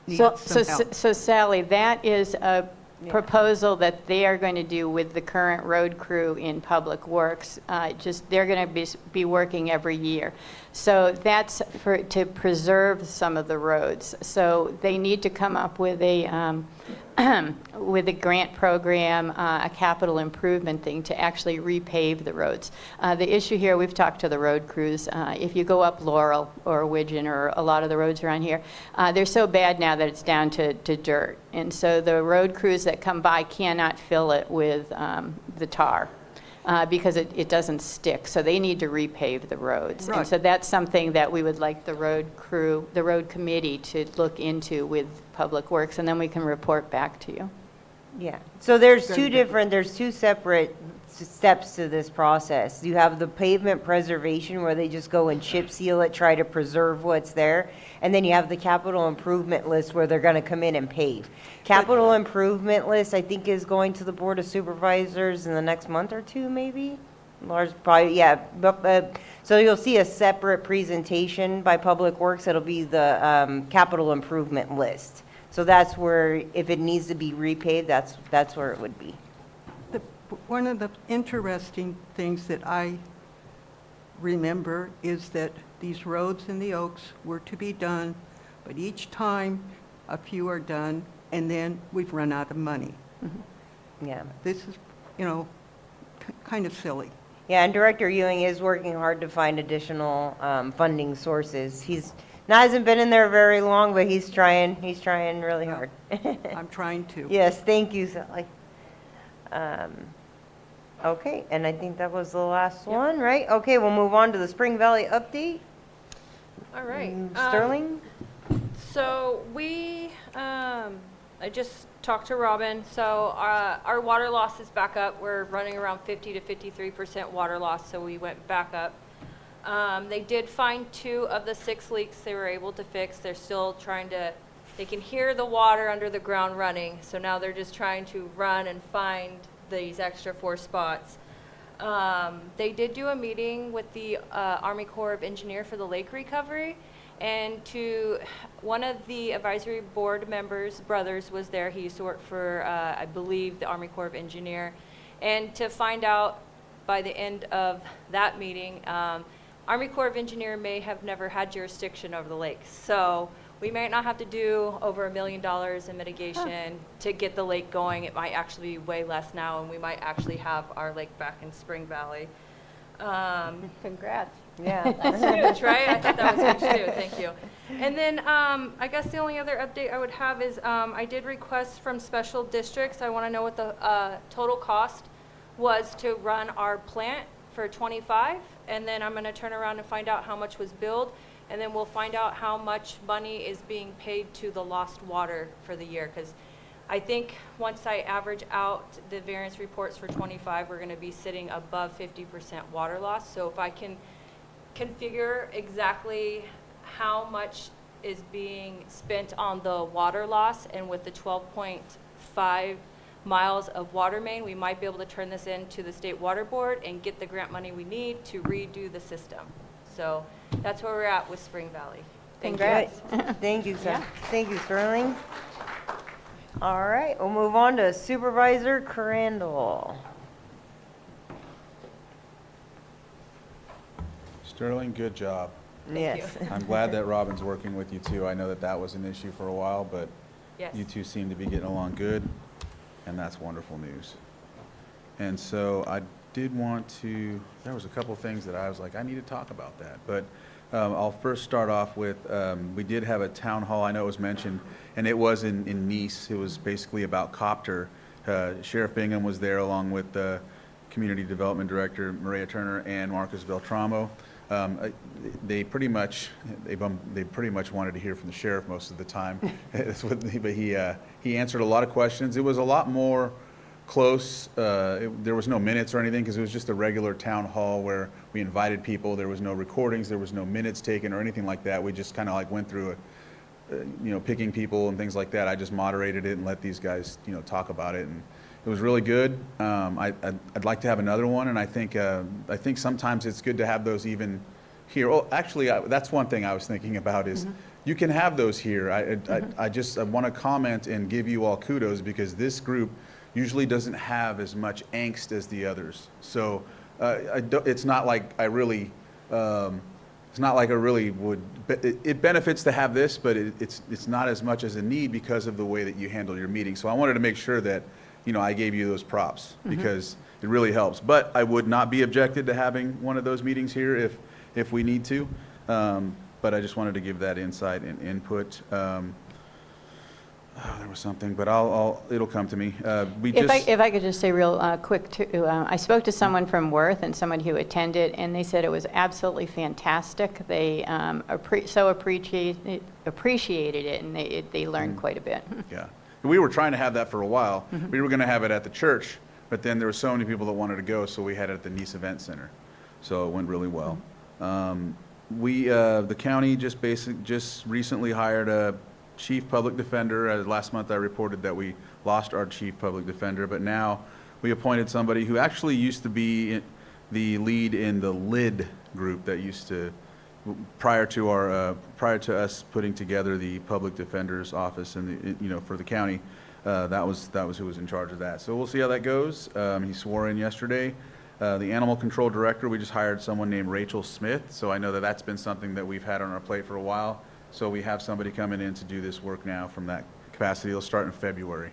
needed some help. So Sally, that is a proposal that they are going to do with the current road crew in Public Works. They're going to be working every year. So that's to preserve some of the roads. So they need to come up with a with a grant program, a capital improvement thing to actually repave the roads. The issue here, we've talked to the road crews. If you go up Laurel or Widgeon or a lot of the roads around here, they're so bad now that it's down to dirt. And so the road crews that come by cannot fill it with the tar. Because it doesn't stick, so they need to repave the roads. Right. And so that's something that we would like the road crew, the road committee to look into with Public Works, and then we can report back to you. Yeah, so there's two separate steps to this process. You have the pavement preservation where they just go and chip seal it, try to preserve what's there. And then you have the capital improvement list where they're gonna come in and pave. Capital improvement list, I think, is going to the Board of Supervisors in the next month or two, maybe? Lars, probably, yeah. So you'll see a separate presentation by Public Works. It'll be the capital improvement list. So that's where, if it needs to be repaved, that's where it would be. One of the interesting things that I remember is that these roads in the Oaks were to be done, but each time a few are done, and then we've run out of money. Yeah. This is, you know, kind of silly. Yeah, and Director Ewing is working hard to find additional funding sources. Hasn't been in there very long, but he's trying really hard. I'm trying to. Yes, thank you, Sally. Okay, and I think that was the last one, right? Okay, we'll move on to the Spring Valley update. All right. Sterling? So I just talked to Robin. So our water loss is back up. We're running around 50 to 53% water loss, so we went back up. They did find 2 of the 6 leaks they were able to fix. They're still they can hear the water under the ground running, so now they're just trying to run and find these extra 4 spots. They did do a meeting with the Army Corps of Engineer for the lake recovery, and one of the advisory board members' brothers was there. He used to work for, I believe, the Army Corps of Engineer, and to find out by the end of that meeting, Army Corps of Engineer may have never had jurisdiction over the lake. So we might not have to do over $1 million in mitigation to get the lake going. It might actually be way less now, and we might actually have our lake back in Spring Valley. Congrats. Yeah. That's huge, right? I thought that was huge too, thank you. And then I guess the only other update I would have is I did request from special districts. I want to know what the total cost was to run our plant for 25, and then I'm going to turn around and find out how much was billed, and then we'll find out how much money is being paid to the lost water for the year, because I think once I average out the variance reports for 25, we're going to be sitting above 50% water loss. So if I can configure exactly how much is being spent on the water loss, and with the 12.5 miles of water main, we might be able to turn this into the State Water Board and get the grant money we need to redo the system. So that's where we're at with Spring Valley. Thank you. Congrats. Thank you, sir. Thank you, Sterling. All right, we'll move on to Supervisor Crandall. Sterling, good job. Yes. I'm glad that Robin's working with you too. I know that that was an issue for a while, but Yes. you two seem to be getting along good, and that's wonderful news. And so I did want to, there was a couple things that I was like, I need to talk about that. But I'll first start off with, we did have a town hall, I know it was mentioned, and it was in Nice. It was basically about Copter. Sheriff Bingham was there along with the Community Development Director, Maria Turner, and Marcus Beltramo. They pretty much wanted to hear from the sheriff most of the time. But he answered a lot of questions. It was a lot more close. There was no minutes or anything because it was just a regular town hall where we invited people. There was no recordings. There was no minutes taken or anything like that. We just kind of like went through picking people and things like that. I just moderated it and let these guys talk about it, and it was really good. I'd like to have another one, and I think sometimes it's good to have those even here. Oh, actually, that's one thing I was thinking about is you can have those here. I want to comment and give you all kudos because this group usually doesn't have as much angst as the others. So it's not like I really. It's not like I really would. It benefits to have this, but it's not as much as a need because of the way that you handle your meeting. So I wanted to make sure that I gave you those props because it really helps. But I would not be objected to having one of those meetings here if we need to. But I just wanted to give that insight and input. There was something, but it'll come to me. If I could just say real quick too, I spoke to someone from Worth and someone who attended, and they said it was absolutely fantastic. They so appreciated it, and they learned quite a bit. Yeah, we were trying to have that for a while. We were going to have it at the church, but then there were so many people that wanted to go, so we had it at the Nice Event Center. So it went really well. The county just recently hired a chief public defender. Last month I reported that we lost our chief public defender, but now we appointed somebody who actually used to be the lead in the LID group that used to, prior to us putting together the public defender's office and for the county, that was who was in charge of that. So we'll see how that goes. He swore in yesterday. The animal control director, we just hired someone named Rachel Smith, so I know that that's been something that we've had on our plate for a while. So we have somebody coming in to do this work now from that capacity. It'll start in February.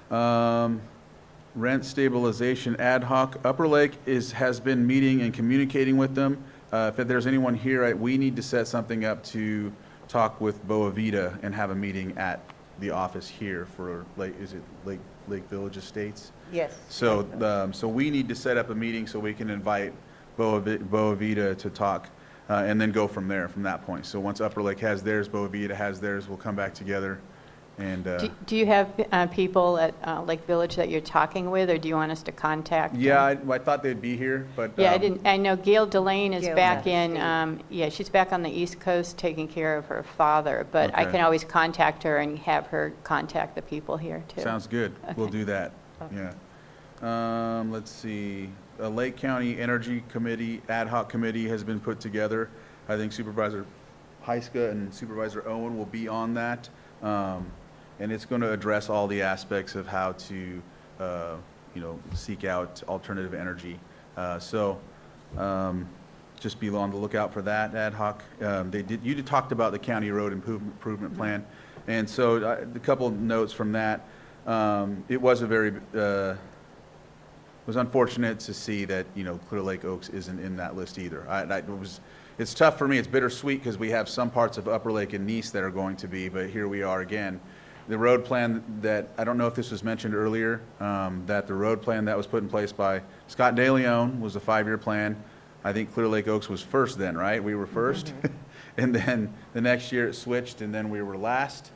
Rent stabilization ad hoc. Upper Lake has been meeting and communicating with them. If there's anyone here, we need to set something up to talk with Boa Vida and have a meeting at the office here for Lake Village Estates? Yes. So we need to set up a meeting so we can invite Boa Vida to talk. And then go from there, from that point. So once Upper Lake has theirs, Boa Vida has theirs, we'll come back together. And do you have people at Lake Village that you're talking with, or do you want us to contact? Yeah, I thought they'd be here, but yeah, I know Gail Delane is back in. State. She's back on the East Coast taking care of her father. But I can always contact her and have her contact the people here too. Sounds good. Okay. We'll do that. Okay. Yeah. Let's see. A Lake County Energy Committee, ad hoc committee has been put together. I think Supervisor Heiska and Supervisor Owen will be on that. And it's going to address all the aspects of how to, seek out alternative energy. Just be on the lookout for that ad hoc. You talked about the county road improvement plan. And so a couple of notes from that. It was it was unfortunate to see that Clear Lake Oaks isn't in that list either. It's tough for me. It's bittersweet because we have some parts of Upper Lake and Nice that are going to be, but here we are again. the road plan that, I don't know if this was mentioned earlier, that the road plan that was put in place by Scott DeLeon was a 5-year plan. I think Clear Lake Oaks was first then, right? We were first. And then the next year it switched, and then we were last.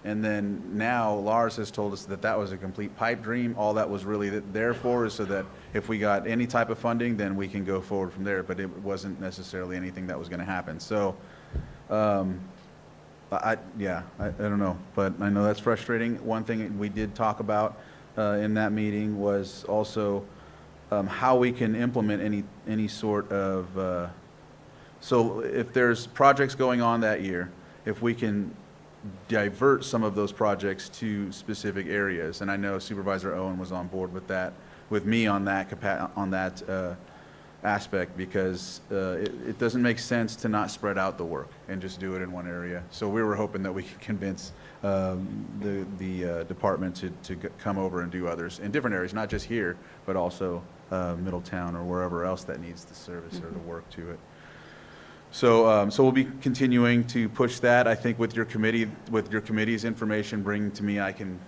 And then now Lars has told us that that was a complete pipe dream. All that was really there for is so that if we got any type of funding, then we can go forward from there. But it wasn't necessarily anything that was going to happen. So, I don't know, but I know that's frustrating. One thing we did talk about in that meeting was also how we can implement any sort of. So if there's projects going on that year, if we can divert some of those projects to specific areas, and I know Supervisor Owen was on board with that, with me on that aspect, because it doesn't make sense to not spread out the work and just do it in one area. So we were hoping that we could convince the department to come over and do others in different areas, not just here, but also Middletown or wherever else that needs the service or the work to it. So, so we'll be continuing to push that. I think with your committee's information bringing to me, I can,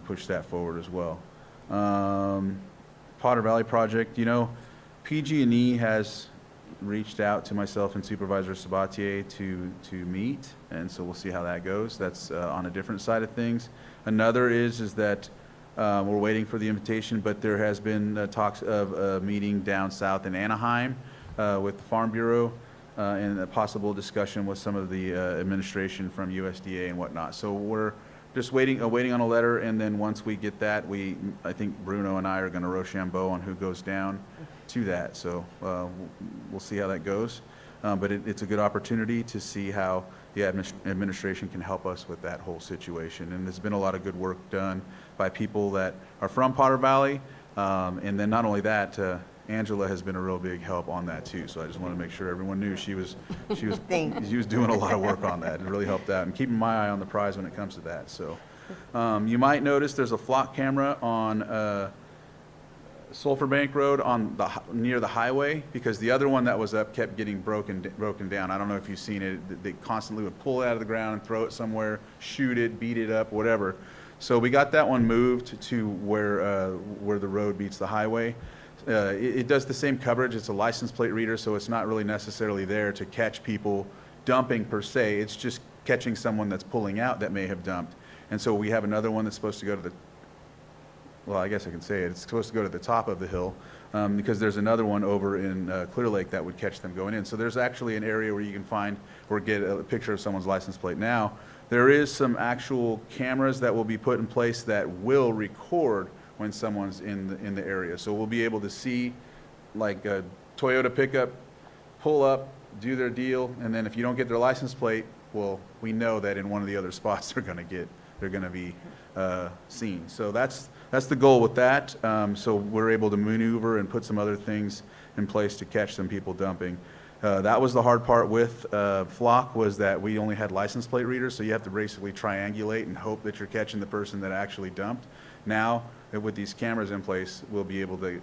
push that forward as well. Potter Valley project, PG&E has reached out to myself and Supervisor Sabatier to meet, and so we'll see how that goes. That's on a different side of things. Another is that we're waiting for the invitation, but there has been talks of a meeting down south in Anaheim with the Farm Bureau and a possible discussion with some of the administration from USDA and whatnot. So we're just waiting on a letter, and then once we get that, I think Bruno and I are going to Rochambeau on who goes down to that. So we'll see how that goes. But it's a good opportunity to see how the administration can help us with that whole situation. And there's been a lot of good work done by people that are from Potter Valley. And then not only that, Angela has been a real big help on that too. So I just want to make sure everyone knew she was doing a lot of work on that. It really helped out, and keeping my eye on the prize when it comes to that. So you might notice there's a flock camera on Sulphur Bank Road near the highway, because the other one that was up kept getting broken down. I don't know if you've seen it. They constantly would pull it out of the ground and throw it somewhere, shoot it, beat it up, whatever. So we got that one moved to where the road meets the highway. It does the same coverage. It's a license plate reader, so it's not really necessarily there to catch people dumping per se. It's just catching someone that's pulling out that may have dumped. And so we have another one that's supposed to go to well, I guess I can say it. It's supposed to go to the top of the hill because there's another one over in Clear Lake that would catch them going in. So there's actually an area where you can find or get a picture of someone's license plate. Now, there is some actual cameras that will be put in place that will record when someone's in the area. So we'll be able to see like a Toyota pickup pull up, do their deal, and then if you don't get their license plate, well, we know that in one of the other spots they're going to be seen. So that's the goal with that. So we're able to maneuver and put some other things in place to catch some people dumping. That was the hard part with Flock, was that we only had license plate readers, so you have to basically triangulate and hope that you're catching the person that actually dumped. Now, with these cameras in place, we'll be able to,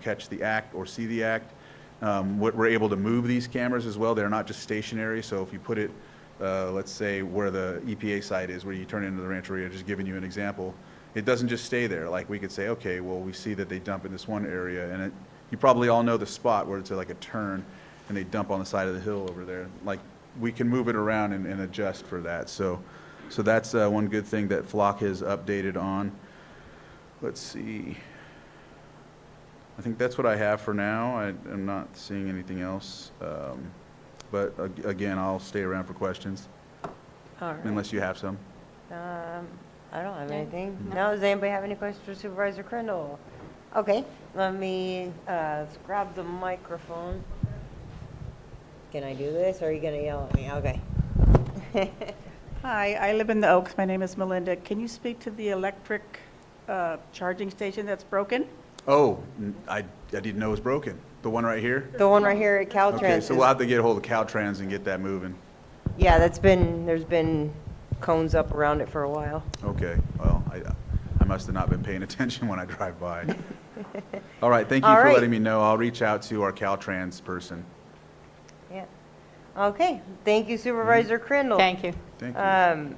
catch the act or see the act. We're able to move these cameras as well. They're not just stationary, so if you put it, let's say, where the EPA site is, where you turn into the Rancheria, just giving you an example, it doesn't just stay there. Like we could say, okay, well, we see that they dump in this one area, and you probably all know the spot where it's like a turn, and they dump on the side of the hill over there. Like, we can move it around and adjust for that. So that's one good thing that Flock has updated on. Let's see. I think that's what I have for now. I'm not seeing anything else. But again, I'll stay around for questions. All right. Unless you have some. I don't have anything. No, does anybody have any questions for Supervisor Crandall? Okay, let me grab the microphone. Can I do this, or are you going to yell at me? Okay. Hi, I live in the Oaks. My name is Melinda. Can you speak to the electric charging station that's broken? Oh, I didn't know it was broken. The one right here? The one right here at Caltrans. Okay, so we'll have to get a hold of Caltrans and get that moving. Yeah, there's been cones up around it for a while. Okay, well, I must have not been paying attention when I drive by. All right, thank you All for right. letting me know. I'll reach out to our Caltrans person. Yeah. Okay, thank you, Supervisor Crandall. Thank you. Thank you.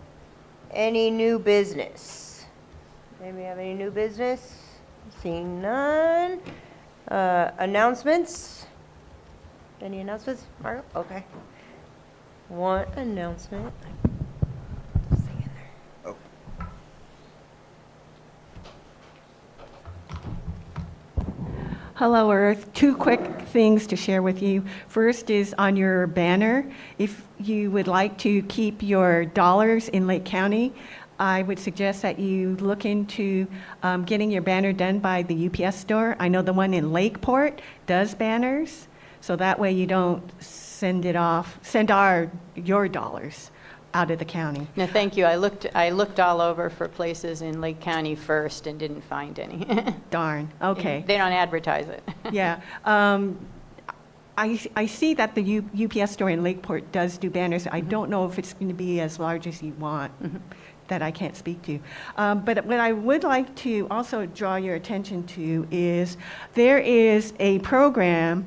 Any new business? Anybody have any new business? Seeing none. Announcements? Any announcements, Margo? Okay. One announcement. Hello, Earth. Two quick things to share with you. First is on your banner. If you would like to keep your dollars in Lake County, I would suggest that you look into getting your banner done by the UPS store. I know the one in Lakeport does banners, so that way you don't send your dollars out of the county. No, thank you. I looked all over for places in Lake County first and didn't find any. Darn, okay. They don't advertise it. Yeah. I see that the UPS store in Lakeport does do banners. I don't know if it's going to be as large as you want. That I can't speak to. But what I would like to also draw your attention to is there is a program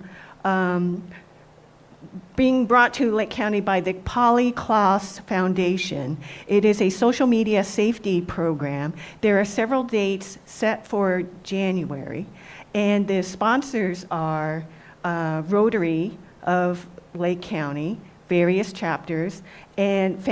being brought to Lake County by the Polly Klaus Foundation. It is a social media safety program. There are several dates set for January, and the sponsors are Rotary of Lake County, various chapters, and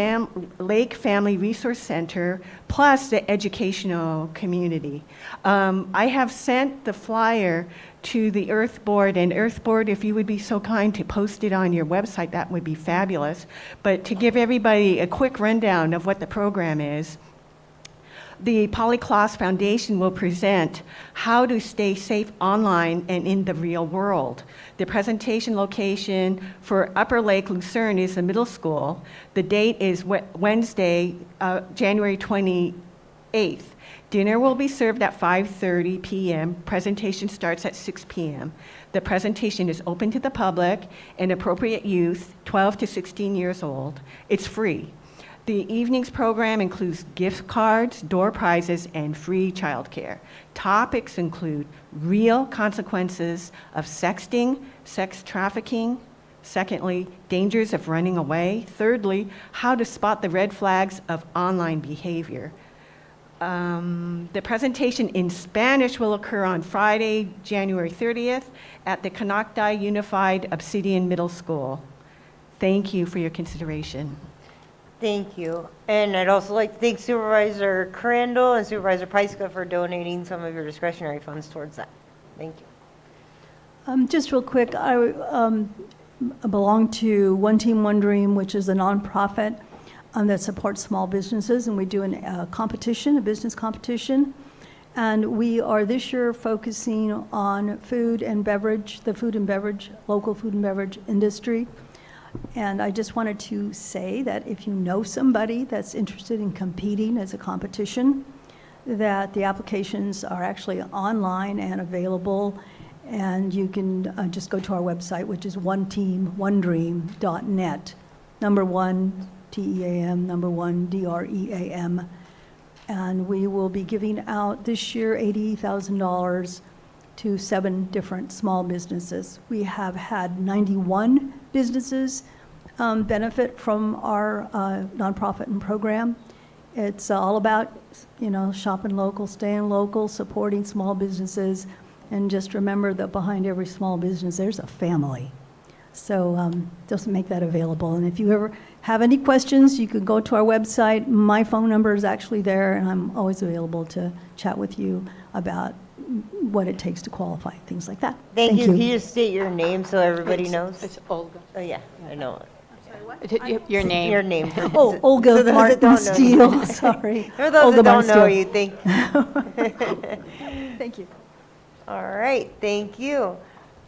Lake Family Resource Center, plus the educational community. I have sent the flyer to the Earth Board, and Earth Board, if you would be so kind to post it on your website, that would be fabulous. But to give everybody a quick rundown of what the program is, the Polly Klaus Foundation will present how to stay safe online and in the real world. The presentation location for Upper Lake Lucerne is the middle school. The date is Wednesday, January 28th. Dinner will be served at 5:30 p.m. Presentation starts at 6 p.m. The presentation is open to the public and appropriate youth, 12 to 16 years old. It's free. The evening's program includes gift cards, door prizes, and free childcare. Topics include real consequences of sexting, sex trafficking. Secondly, dangers of running away. Thirdly, how to spot the red flags of online behavior. The presentation in Spanish will occur on Friday, January 30th at the Canocti Unified Obsidian Middle School. Thank you for your consideration. Thank you. And I'd also like to thank Supervisor Crandall and Supervisor Pyska for donating some of your discretionary funds towards that. Thank you. Just real quick, I belong to One Team, One Dream, which is a nonprofit that supports small businesses, and we do a competition, a business competition. And we are this year focusing on food and beverage, the food and beverage, local food and beverage industry. And I just wanted to say that if you know somebody that's interested in competing as a competition, that the applications are actually online and available, and you can just go to our website, which is oneteamonedream.net. Number 1, TEAM, number 1, DREAM. And we will be giving out this year $80,000 to 7 different small businesses. We have had 91 businesses benefit from our nonprofit and program. It's all about, shopping local, staying local, supporting small businesses, and just remember that behind every small business, there's a family. So just make that available. And if you ever have any questions, you can go to our website. My phone number is actually there, and I'm always available to chat with you about what it takes to qualify, things like that. Thank you. Can you just state your name so everybody knows? It's Olga. Oh, yeah, I know. Your name. Your name. Oh, Olga Martin Steele, sorry. For those Olga that don't know Martin you, thank Thank you. All right, thank you.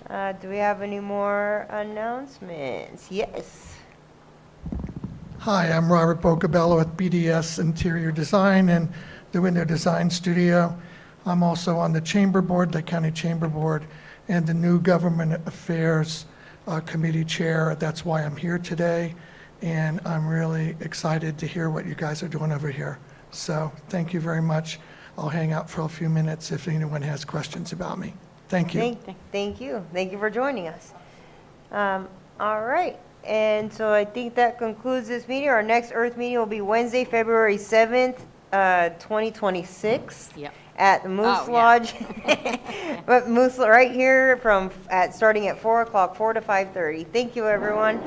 Do we have any more announcements? Yes. Hi, I'm Robert Bocabello with BDS Interior Design and the Window Design Studio. I'm also on the Chamber Board, the County Chamber Board, and the new Government Affairs Committee Chair. That's why I'm here today, and I'm really excited to hear what you guys are doing over here. So thank you very much. I'll hang out for a few minutes if anyone has questions about me. Thank you. Thank you. Thank you for joining us. All right. And so I think that concludes this meeting. Our next Earth meeting will be Wednesday, February 7th, 2026. Yep. At the Moose Oh, yeah. Lodge. But Moose, right here starting at 4 o'clock, 4 to 5:30. Thank you, everyone.